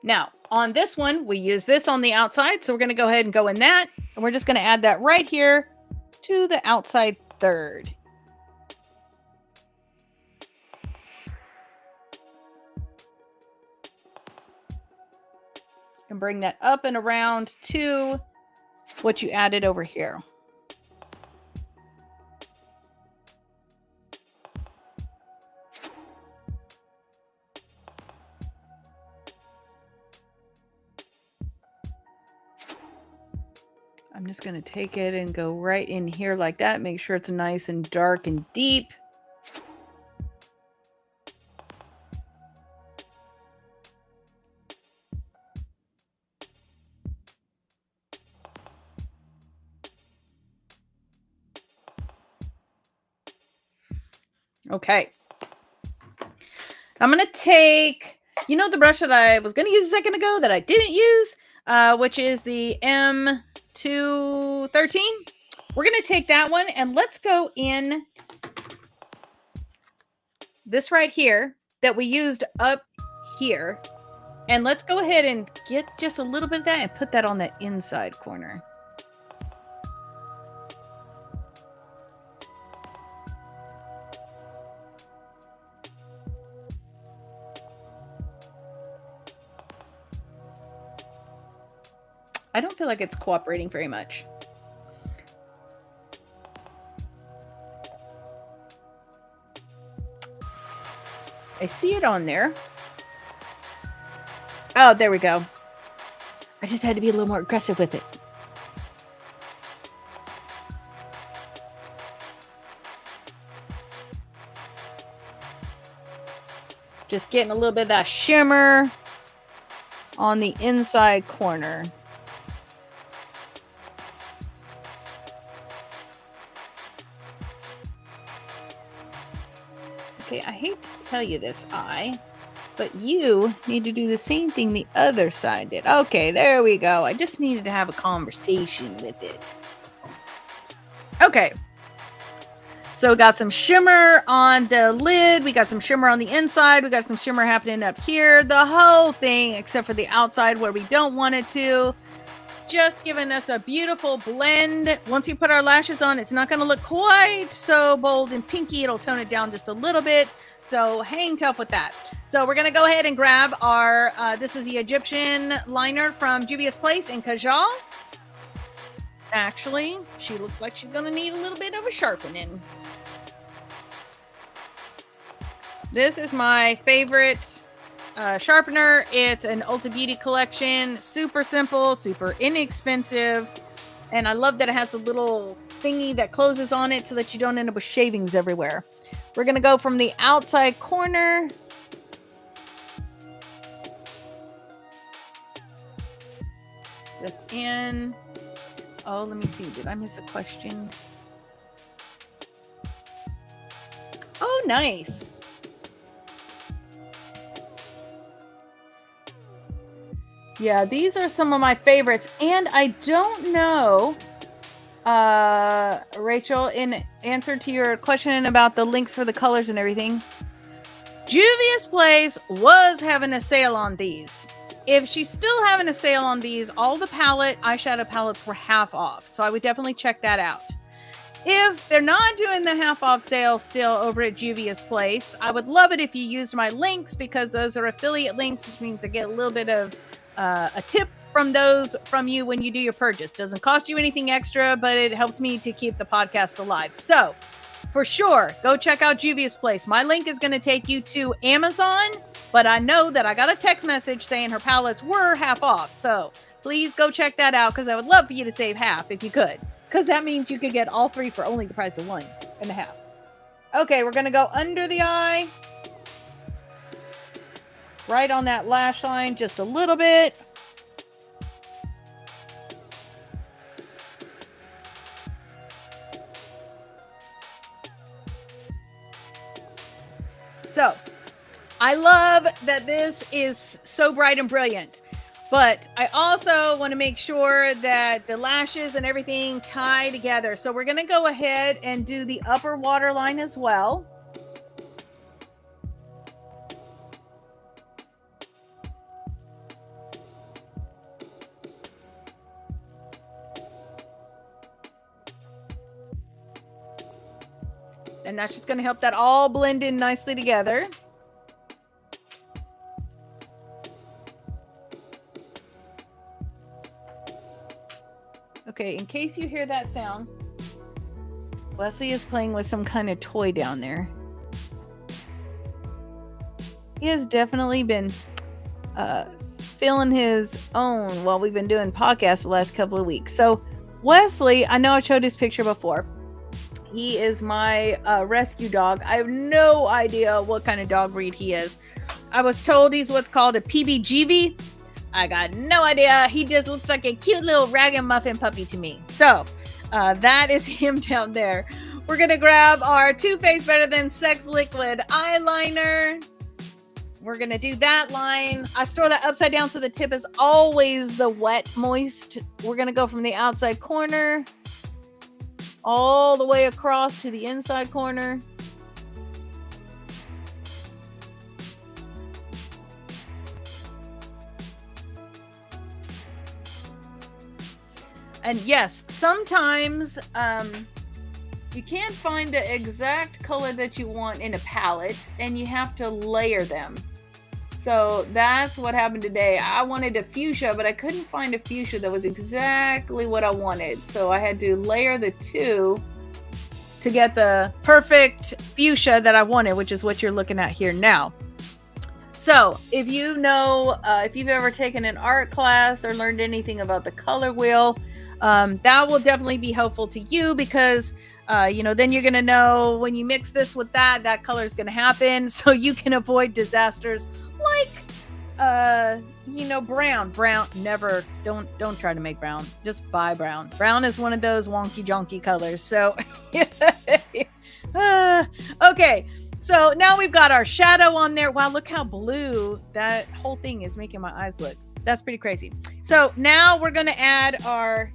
Now, on this one, we use this on the outside. So we're going to go ahead and go in that. And we're just going to add that right here to the outside third. And bring that up and around to what you added over here. I'm just going to take it and go right in here like that. Make sure it's nice and dark and deep. Okay. I'm going to take, the brush that I was going to use a second ago that I didn't use, which is the M213. We're going to take that one and let's go in this right here that we used up here. And let's go ahead and get just a little bit of that and put that on the inside corner. I don't feel like it's cooperating very much. I see it on there. Oh, there we go. I just had to be a little more aggressive with it. Just getting a little bit of that shimmer on the inside corner. Okay, I hate to tell you this, but you need to do the same thing the other side did. Okay, there we go. I just needed to have a conversation with it. Okay. So we got some shimmer on the lid. We got some shimmer on the inside. We got some shimmer happening up here. The whole thing, except for the outside where we don't want it to. Just giving us a beautiful blend. Once we put our lashes on, it's not going to look quite so bold and pinky. It'll tone it down just a little bit. So hang tough with that. So we're going to go ahead and grab our, this is the Egyptian liner from Juvia's Place in Kajal. Actually, she looks like she's going to need a little bit of a sharpening. This is my favorite sharpener. It's an Ulta Beauty collection. Super simple, super inexpensive. And I love that it has a little thingy that closes on it so that you don't end up with shavings everywhere. We're going to go from the outside corner. Just in. Oh, let me see. Did I miss a question? Oh, nice. Yeah, these are some of my favorites. And I don't know, Rachel, in answer to your question about the links for the colors and everything, Juvia's Place was having a sale on these. If she's still having a sale on these, all the eyeshadow palettes were half off. So I would definitely check that out. If they're not doing the half off sale still over at Juvia's Place, I would love it if you used my links because those are affiliate links, which means I get a little bit of a tip from you when you do your purchase. Doesn't cost you anything extra, but it helps me to keep the podcast alive. So for sure, go check out Juvia's Place. My link is going to take you to Amazon, but I know that I got a text message saying her palettes were half off. So please go check that out because I would love for you to save half if you could, because that means you could get all three for only the price of 1.5. Okay, we're going to go under the eye. Right on that lash line, just a little bit. So, I love that this is so bright and brilliant, but I also want to make sure that the lashes and everything tie together. So we're going to go ahead and do the upper waterline as well. And that's just going to help that all blend in nicely together. Okay, in case you hear that sound, Wesley is playing with some kind of toy down there. He has definitely been feeling his own while we've been doing podcasts the last couple of weeks. So Wesley, I know I showed his picture before. He is my rescue dog. I have no idea what kind of dog breed he is. I was told he's what's called a PBGV. I got no idea. He just looks like a cute little ragamuffin puppy to me. So that is him down there. We're going to grab our Too Faced Better Than Sex Liquid eyeliner. We're going to do that line. I store that upside down so the tip is always the wet, moist. We're going to go from the outside corner all the way across to the inside corner. And yes, sometimes you can't find the exact color that you want in a palette, and you have to layer them. So that's what happened today. I wanted a fuchsia, but I couldn't find a fuchsia that was exactly what I wanted. So I had to layer the two to get the perfect fuchsia that I wanted, which is what you're looking at here now. So if you know, if you've ever taken an art class or learned anything about the color wheel, that will definitely be helpful to you because, then you're going to know when you mix this with that color is going to happen. So you can avoid disasters like, brown, never, don't try to make brown. Just buy brown. Brown is one of those wonky jonky colors. So, okay. So now we've got our shadow on there. Wow, look how blue that whole thing is making my eyes look. That's pretty crazy. So now we're going to add our,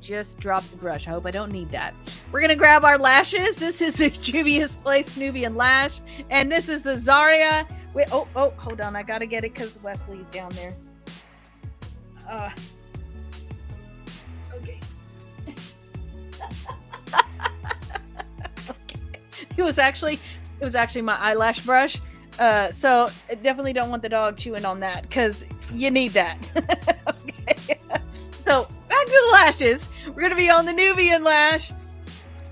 just drop the brush. I hope I don't need that. We're going to grab our lashes. This is the Juvia's Place Nubian Lash. And this is the Zaria. Wait, hold on. I got to get it because Wesley's down there. Okay. It was actually my eyelash brush. So I definitely don't want the dog chewing on that because you need that. Okay. So back to the lashes. We're going to be on the Nubian lash.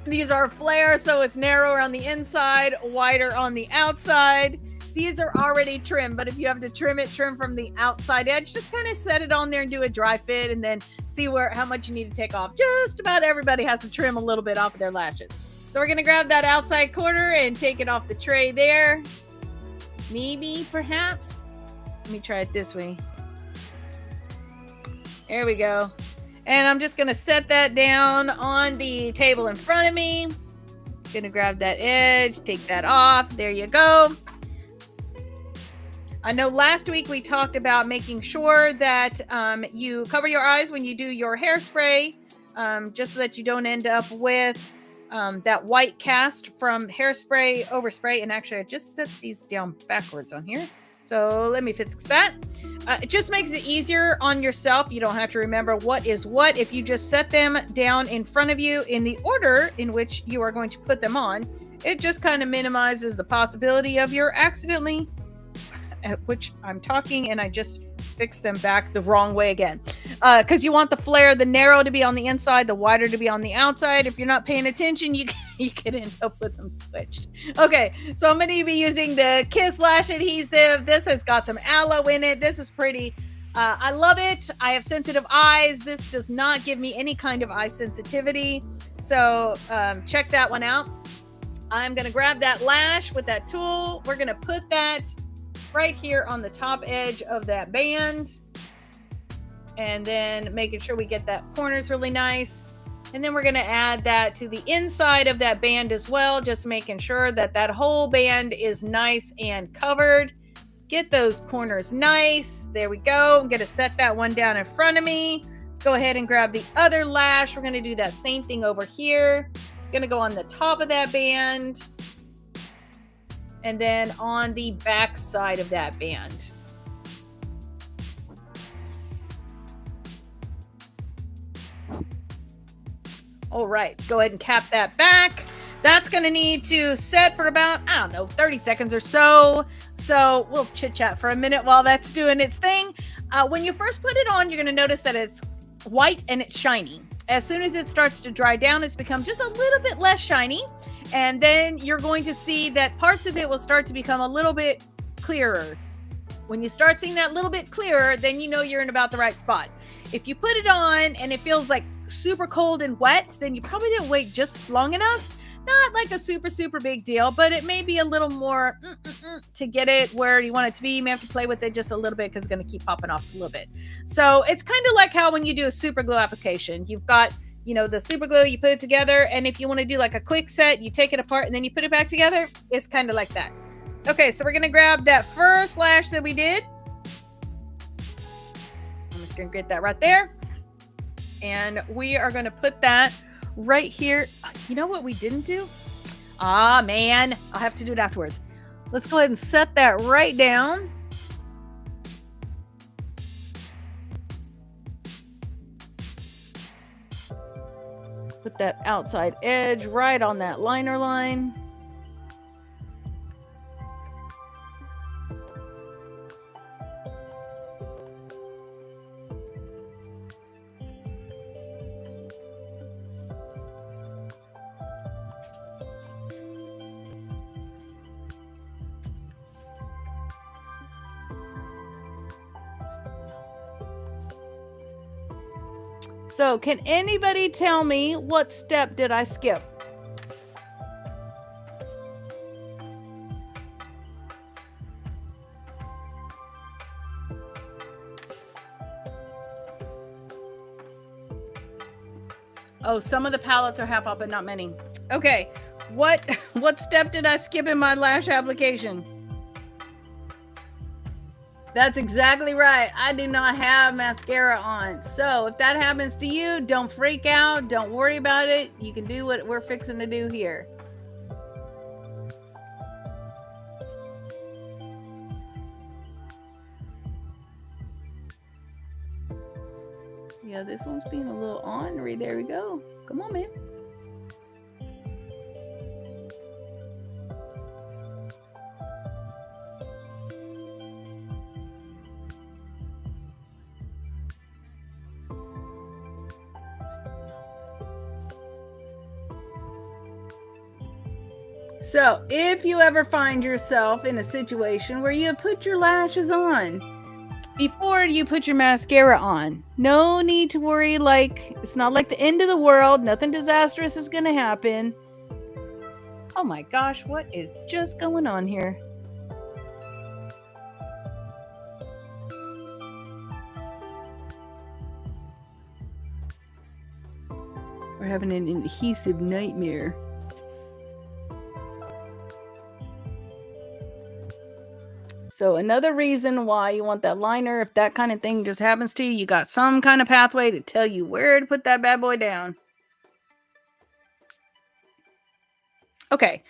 These are flare, so it's narrower on the inside, wider on the outside. These are already trimmed, but if you have to trim from the outside edge, just kind of set it on there and do a dry fit and then see how much you need to take off. Just about everybody has to trim a little bit off of their lashes. So we're going to grab that outside corner and take it off the tray there. Maybe, perhaps. Let me try it this way. There we go. And I'm just going to set that down on the table in front of me. Going to grab that edge, take that off. There you go. I know last week we talked about making sure that you cover your eyes when you do your hairspray, just so that you don't end up with that white cast from hairspray overspray. And actually, I just set these down backwards on here. So let me fix that. It just makes it easier on yourself. You don't have to remember what is what. If you just set them down in front of you in the order in which you are going to put them on, it just kind of minimizes the possibility of your accidentally, at which I'm talking and I just fix them back the wrong way again. Because you want the flare, the narrow to be on the inside, the wider to be on the outside. If you're not paying attention, you can end up with them switched. Okay, so I'm going to be using the Kiss Lash Adhesive. This has got some aloe in it. This is pretty. I love it. I have sensitive eyes. This does not give me any kind of eye sensitivity. So check that one out. I'm going to grab that lash with that tool. We're going to put that right here on the top edge of that band. And then making sure we get that corners really nice. And then we're going to add that to the inside of that band as well. Just making sure that that whole band is nice and covered. Get those corners nice. There we go. I'm going to set that one down in front of me. Let's go ahead and grab the other lash. We're going to do that same thing over here. Going to go on the top of that band. And then on the back side of that band. All right, go ahead and cap that back. That's going to need to set for about, 30 seconds or so. So we'll chit chat for a minute while that's doing its thing. When you first put it on, you're going to notice that it's white and it's shiny. As soon as it starts to dry down, it's become just a little bit less shiny. And then you're going to see that parts of it will start to become a little bit clearer. When you start seeing that little bit clearer, then you know you're in about the right spot. if you put it on and it feels like super cold and wet, then you probably didn't wait just long enough. Not like a super big deal, but it may be a little more to get it where you want it to be. You may have to play with it just a little bit because it's going to keep popping off a little bit. So it's kind of like how when you do a super glue application, you've got, you know, the super glue, you put it together, and if you want to do like a quick set, you take it apart and then you put it back together. It's kind of like that. Okay, so we're going to grab that first lash that we did. I'm just going to get that right there. And we are going to put that right here. You know what we didn't do? Ah, man, I'll have to do it afterwards. Let's go ahead and set that right down. Put that outside edge right on that liner line. So, can anybody tell me what step did I skip? Oh, some of the palettes are half off, but not many. Okay, what step did I skip in my lash application? That's exactly right. I do not have mascara on. So if that happens to you, don't freak out. Don't worry about it. You can do what we're fixing to do here. Yeah, this one's being a little ornery. There we go. Come on, man. So, if you ever find yourself in a situation where you have put your lashes on before you put your mascara on, no need to worry. Like, it's not like the end of the world. Nothing disastrous is going to happen. Oh my gosh, what is just going on here? We're having an adhesive nightmare. So another reason why you want that liner, if that kind of thing just happens to you, you got some kind of pathway to tell you where to put that bad boy down. Okay,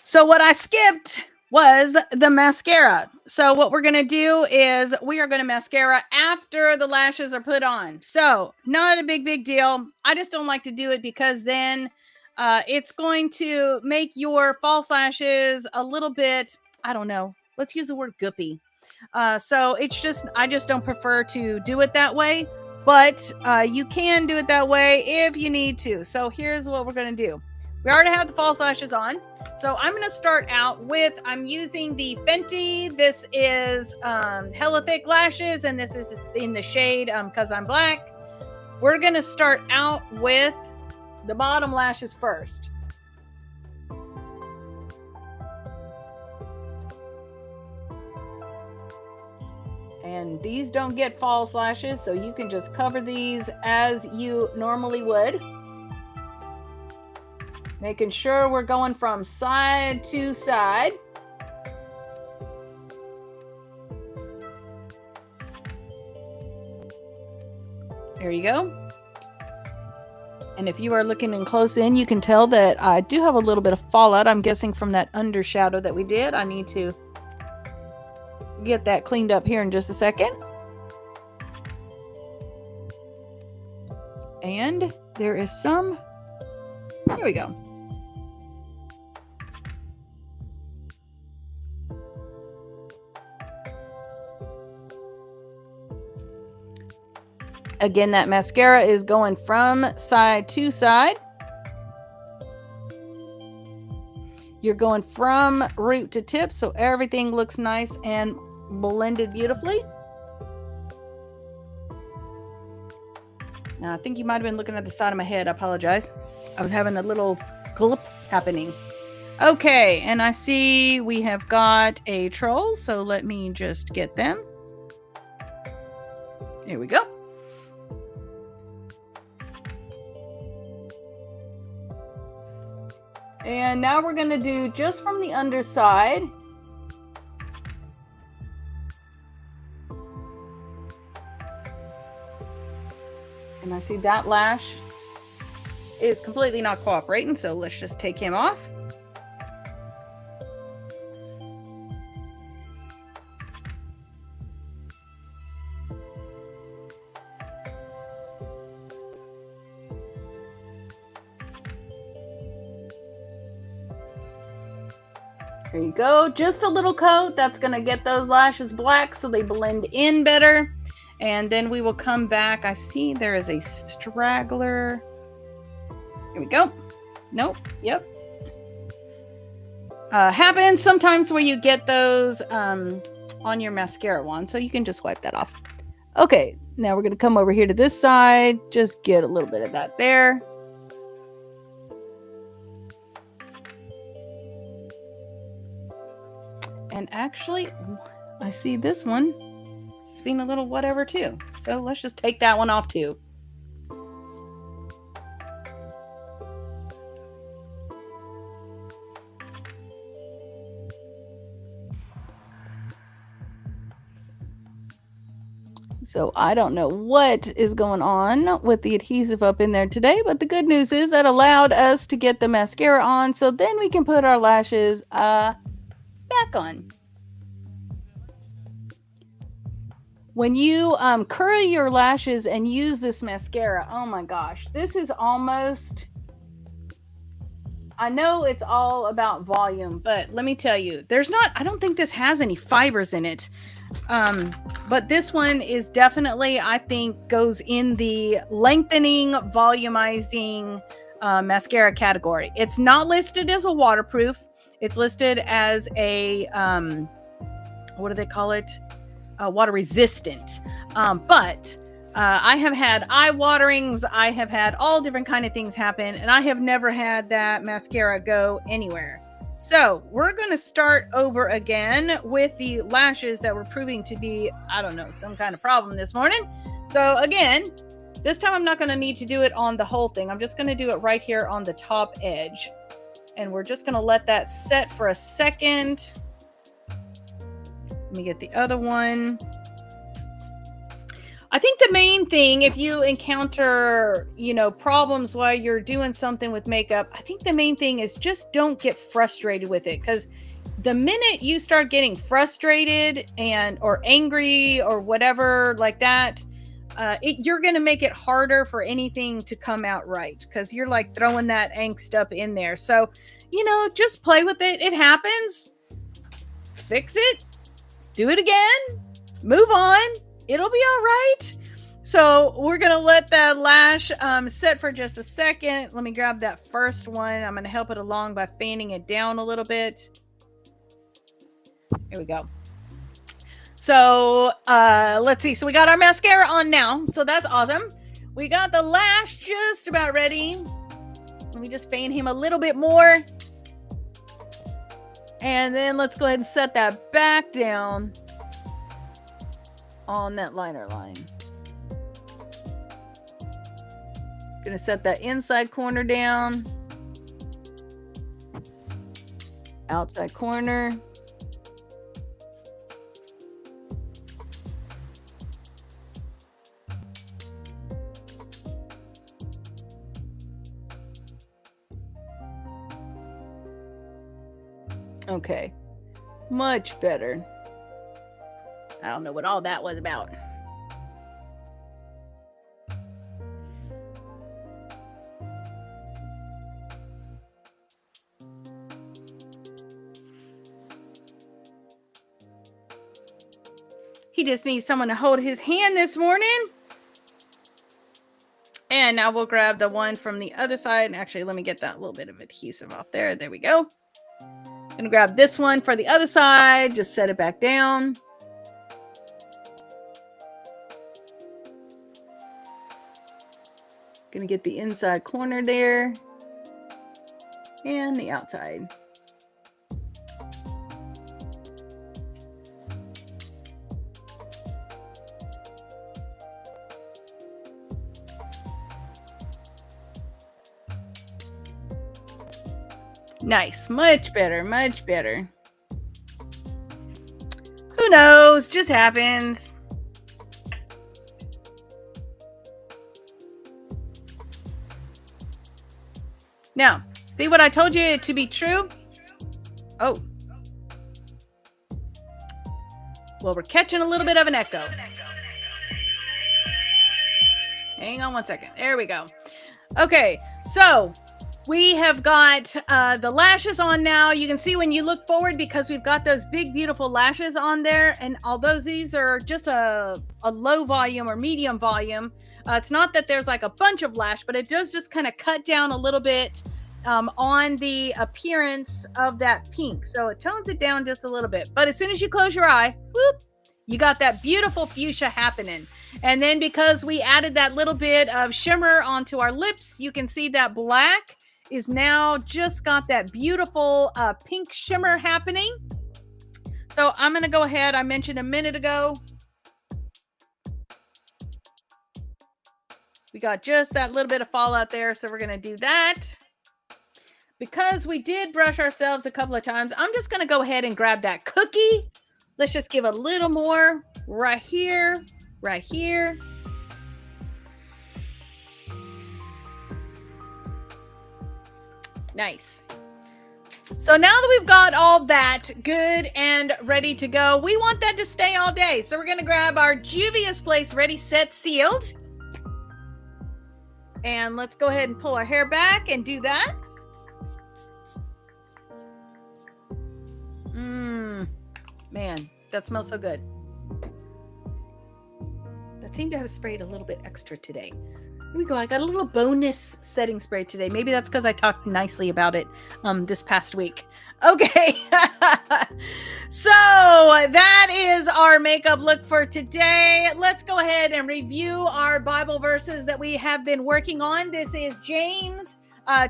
so what I skipped was the mascara. So what we're going to do is we are going to mascara after the lashes are put on. So not a big deal. I just don't like to do it because then it's going to make your false lashes a little bit, I don't know. Let's use the word goopy. So it's just, I just don't prefer to do it that way, but you can do it that way if you need to. So here's what we're going to do. We already have the false lashes on. So I'm going to start out with, I'm using the Fenty. This is Hella Thick Lashes, and this is in the shade Cause I'm Black. We're going to start out with the bottom lashes first. And these don't get false lashes, so you can just cover these as you normally would. Making sure we're going from side to side. There you go. And if you are looking in close in, you can tell that I do have a little bit of fallout. I'm guessing from that undershadow that we did. I need to get that cleaned up here in just a second. And there is some. Here we go. Again, that mascara is going from side to side. You're going from root to tip, so everything looks nice and blended beautifully. Now, I think you might have been looking at the side of my head. I apologize. I was having a little gulp happening. Okay, and I see we have got a troll, so let me just get them. Here we go. And now we're going to do just from the underside. And I see that lash is completely not cooperating, so let's just take him off. There you go. Just a little coat. That's going to get those lashes black so they blend in better. And then we will come back. I see there is a straggler. Here we go. Nope. Yep. Happens sometimes where you get those on your mascara wand. So you can just wipe that off. Okay. Now we're going to come over here to this side. Just get a little bit of that there. And actually, I see this one is being a little whatever too. So let's just take that one off too. So I don't know what is going on with the adhesive up in there today, but the good news is that allowed us to get the mascara on, so then we can put our lashes back on. When you curl your lashes and use this mascara, oh my gosh, this is almost, I know it's all about volume, but let me tell you, I don't think this has any fibers in it. But this one is definitely, I think, goes in the lengthening, volumizing mascara category. It's not listed as a waterproof. It's listed as a, what do they call it? Water resistant. But I have had eye waterings. I have had all different kind of things happen, and I have never had that mascara go anywhere. So we're going to start over again with the lashes that were proving to be, I don't know, some kind of problem this morning. So again, this time I'm not going to need to do it on the whole thing. I'm just going to do it right here on the top edge. And we're just going to let that set for a second. Let me get the other one. I think the main thing, if you encounter, problems while you're doing something with makeup, I think the main thing is just don't get frustrated with it. Because the minute you start getting frustrated or angry or whatever like that, you're going to make it harder for anything to come out right. Because you're like throwing that angst up in there. So, just play with it. It happens. Fix it. Do it again. Move on. It'll be all right. So we're going to let that lash set for just a second. Let me grab that first one. I'm going to help it along by fanning it down a little bit. Here we go. So let's see. So we got our mascara on now. So that's awesome. We got the lash just about ready. Let me just fan him a little bit more. And then let's go ahead and set that back down on that liner line. Gonna set that inside corner down. Outside corner. Okay, much better. I don't know what all that was about. He just needs someone to hold his hand this morning. And now we'll grab the one from the other side. And actually, let me get that little bit of adhesive off there. There we go. Gonna grab this one for the other side. Just set it back down. Gonna get the inside corner there and the outside. Nice. Much better. Much better. Who knows? Just happens. Now, see what I told you to be true? Oh. Well, we're catching a little bit of an echo. Hang on one second. There we go. Okay, so we have got the lashes on now. You can see when you look forward because we've got those big, beautiful lashes on there. And although these are just a low volume or medium volume, it's not that there's like a bunch of lash, but it does just kind of cut down a little bit on the appearance of that pink. So it tones it down just a little bit. But as soon as you close your eye, whoop, you got that beautiful fuchsia happening. And then because we added that little bit of shimmer onto our lips, you can see that black is now just got that beautiful pink shimmer happening. So I'm going to go ahead. I mentioned a minute ago, we got just that little bit of fallout there. So we're going to do that. Because we did brush ourselves a couple of times, I'm just going to go ahead and grab that cookie. Let's just give a little more right here, right here. Nice. So now that we've got all that good and ready to go, we want that to stay all day. So we're going to grab our Juvia's Place Ready, Set, Sealed. And let's go ahead and pull our hair back and do that. Man, that smells so good. That seemed to have sprayed a little bit extra today. Here we go. I got a little bonus setting spray today. Maybe that's because I talked nicely about it this past week. Okay. So that is our makeup look for today. Let's go ahead and review our Bible verses that we have been working on. This is James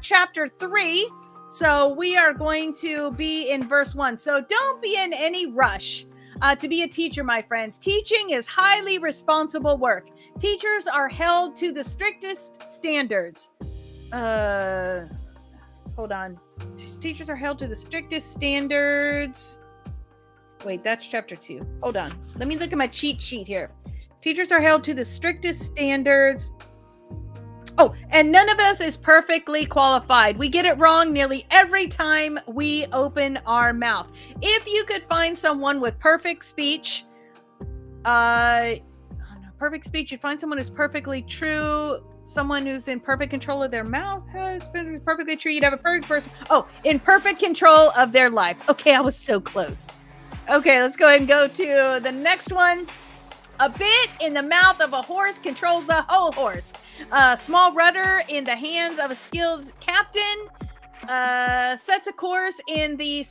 chapter 3. So we are going to be in verse 1. So don't be in any rush to be a teacher, my friends. Teaching is highly responsible work. Teachers are held to the strictest standards. Hold on. Teachers are held to the strictest standards. Wait, that's chapter 2. Hold on. Let me look at my cheat sheet here. Teachers are held to the strictest standards. Oh, and none of us is perfectly qualified. We get it wrong nearly every time we open our mouth. If you could find someone with perfect speech, perfect speech, you find someone who's perfectly true, someone who's in perfect control of their mouth has been perfectly true. You'd have a perfect person. Oh, in perfect control of their life. Okay, I was so close. Okay, let's go ahead and go to the next one. A bit in the mouth of a horse controls the whole horse. A small rudder in the hands of a skilled captain sets a course in the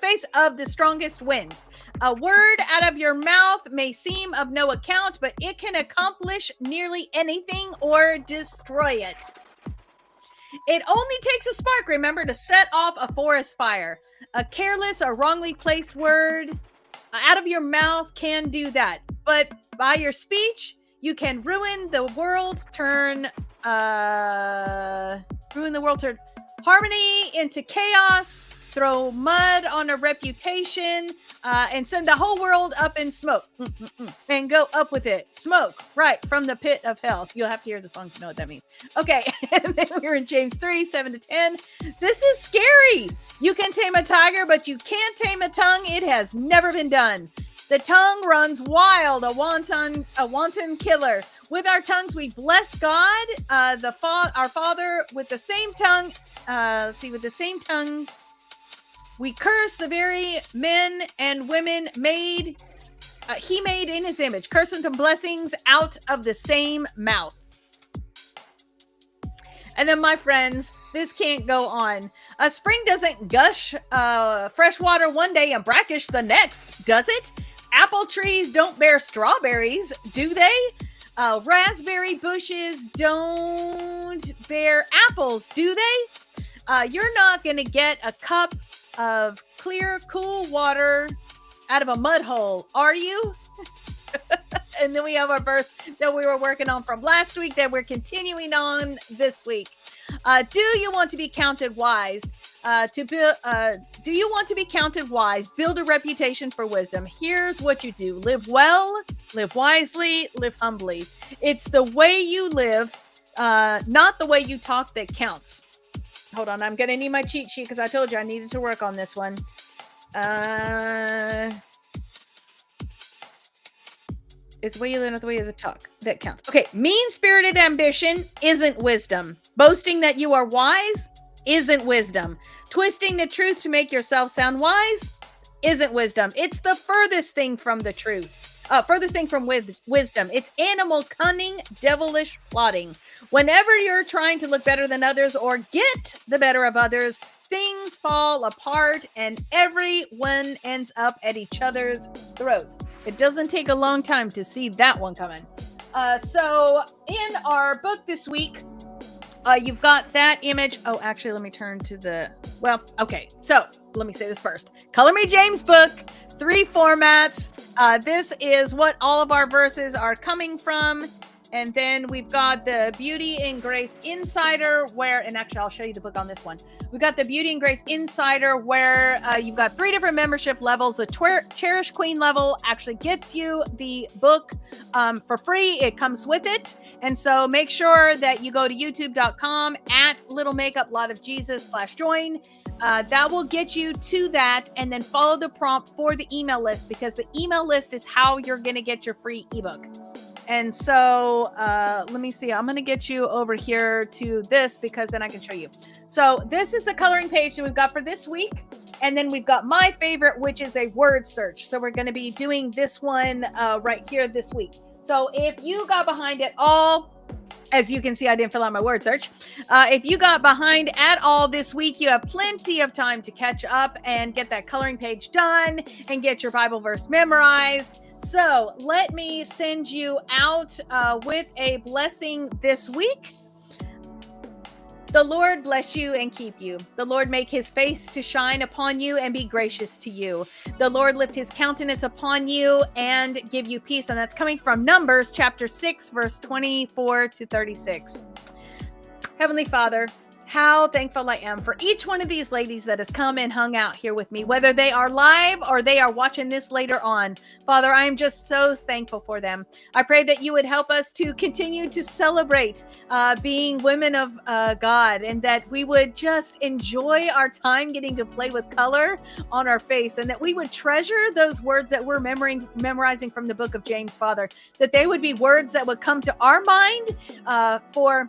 face of the strongest winds. A word out of your mouth may seem of no account, but it can accomplish nearly anything or destroy it. It only takes a spark, remember, to set off a forest fire. A careless or wrongly placed word out of your mouth can do that, but by your speech, you can ruin the world, turn harmony into chaos, throw mud on a reputation, and send the whole world up in smoke. And go up with it. Smoke, right, from the pit of hell. You'll have to hear the song to know what that means. Okay, and then we're in James 3, 7-10. This is scary. You can tame a tiger, but you can't tame a tongue. It has never been done. The tongue runs wild, a wanton killer. With our tongues, we bless God, our Father. With the same tongue, with the same tongues, we curse the very men and women He made in His image. Curses and blessings out of the same mouth. And then, my friends, this can't go on. A spring doesn't gush fresh water one day and brackish the next, does it? Apple trees don't bear strawberries, do they? Raspberry bushes don't bear apples, do they? You're not going to get a cup of clear, cool water out of a mud hole, are you? And then we have our verse that we were working on from last week that we're continuing on this week. Do you want to be counted wise? Do you want to be counted wise? Build a reputation for wisdom. Here's what you do: live well, live wisely, live humbly. It's the way you live, not the way you talk, that counts. Hold on, I'm gonna need my cheat sheet because I told you I needed to work on this one. It's the way you live, not the way you talk, that counts. Okay, mean-spirited ambition isn't wisdom. Boasting that you are wise isn't wisdom. Twisting the truth to make yourself sound wise isn't wisdom. It's the furthest thing from the truth. Furthest thing from wisdom. It's animal cunning, devilish plotting. Whenever you're trying to look better than others or get the better of others, things fall apart and everyone ends up at each other's throats. It doesn't take a long time to see that one coming. So in our book this week, you've got that image. Oh, actually, let me turn to the, well, okay. So let me say this first. Color Me James book, 3 formats. This is what all of our verses are coming from. And then we've got the Beauty and Grace Insider where, and actually I'll show you the book on this one. We've got the Beauty and Grace Insider where you've got 3 different membership levels. The Cherish Queen level actually gets you the book for free. It comes with it. And so make sure that you go to youtube.com @littlemake-up-lot-of-Jesus/join. That will get you to that, and then follow the prompt for the email list, because the email list is how you're going to get your free ebook. And so let me see. I'm going to get you over here to this because then I can show you. So this is the coloring page that we've got for this week. And then we've got my favorite, which is a word search. So we're going to be doing this one right here this week. So if you got behind at all, as you can see, I didn't fill out my word search. If you got behind at all this week, you have plenty of time to catch up and get that coloring page done and get your Bible verse memorized. So let me send you out with a blessing this week. The Lord bless you and keep you. The Lord make his face to shine upon you and be gracious to you. The Lord lift his countenance upon you and give you peace. And that's coming from Numbers chapter 6, verse 24 to 36. Heavenly Father, how thankful I am for each one of these ladies that has come and hung out here with me, whether they are live or they are watching this later on. Father, I am just so thankful for them. I pray that you would help us to continue to celebrate being women of God, and that we would just enjoy our time getting to play with color on our face, and that we would treasure those words that we're memorizing from the book of James, Father, that they would be words that would come to our mind for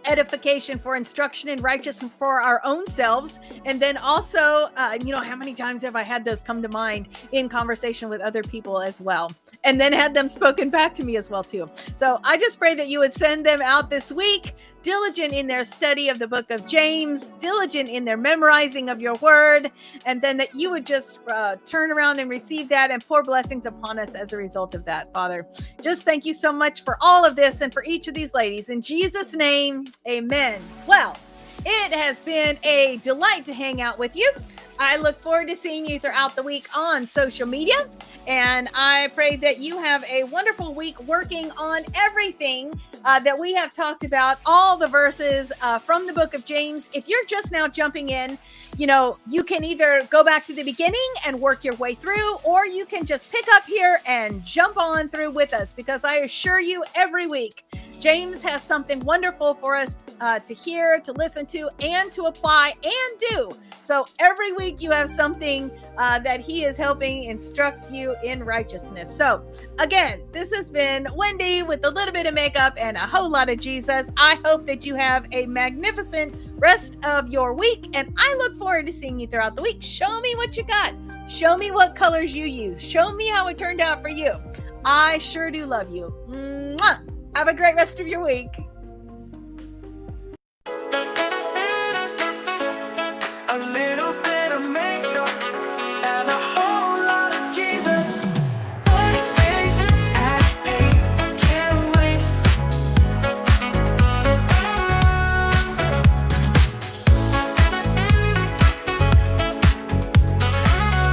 edification, for instruction in righteousness for our own selves. And then also, how many times have I had those come to mind in conversation with other people as well, and then had them spoken back to me as well too. So I just pray that you would send them out this week, diligent in their study of the book of James, diligent in their memorizing of your word, and then that you would just turn around and receive that and pour blessings upon us as a result of that, Father. Just thank you so much for all of this and for each of these ladies. In Jesus' name, amen. Well, it has been a delight to hang out with you. I look forward to seeing you throughout the week on social media. And I pray that you have a wonderful week working on everything that we have talked about, all the verses from the book of James. If you're just now jumping in, you can either go back to the beginning and work your way through, or you can just pick up here and jump on through with us, because I assure you every week, James has something wonderful for us to hear, to listen to, and to apply and do. So every week you have something that he is helping instruct you in righteousness. So again, this has been Wendy with a little bit of makeup and a whole lot of Jesus. I hope that you have a magnificent rest of your week, and I look forward to seeing you throughout the week. Show me what you got. Show me what colors you use. Show me how it turned out for you. I sure do love you. Mwah! Have a great rest of your week.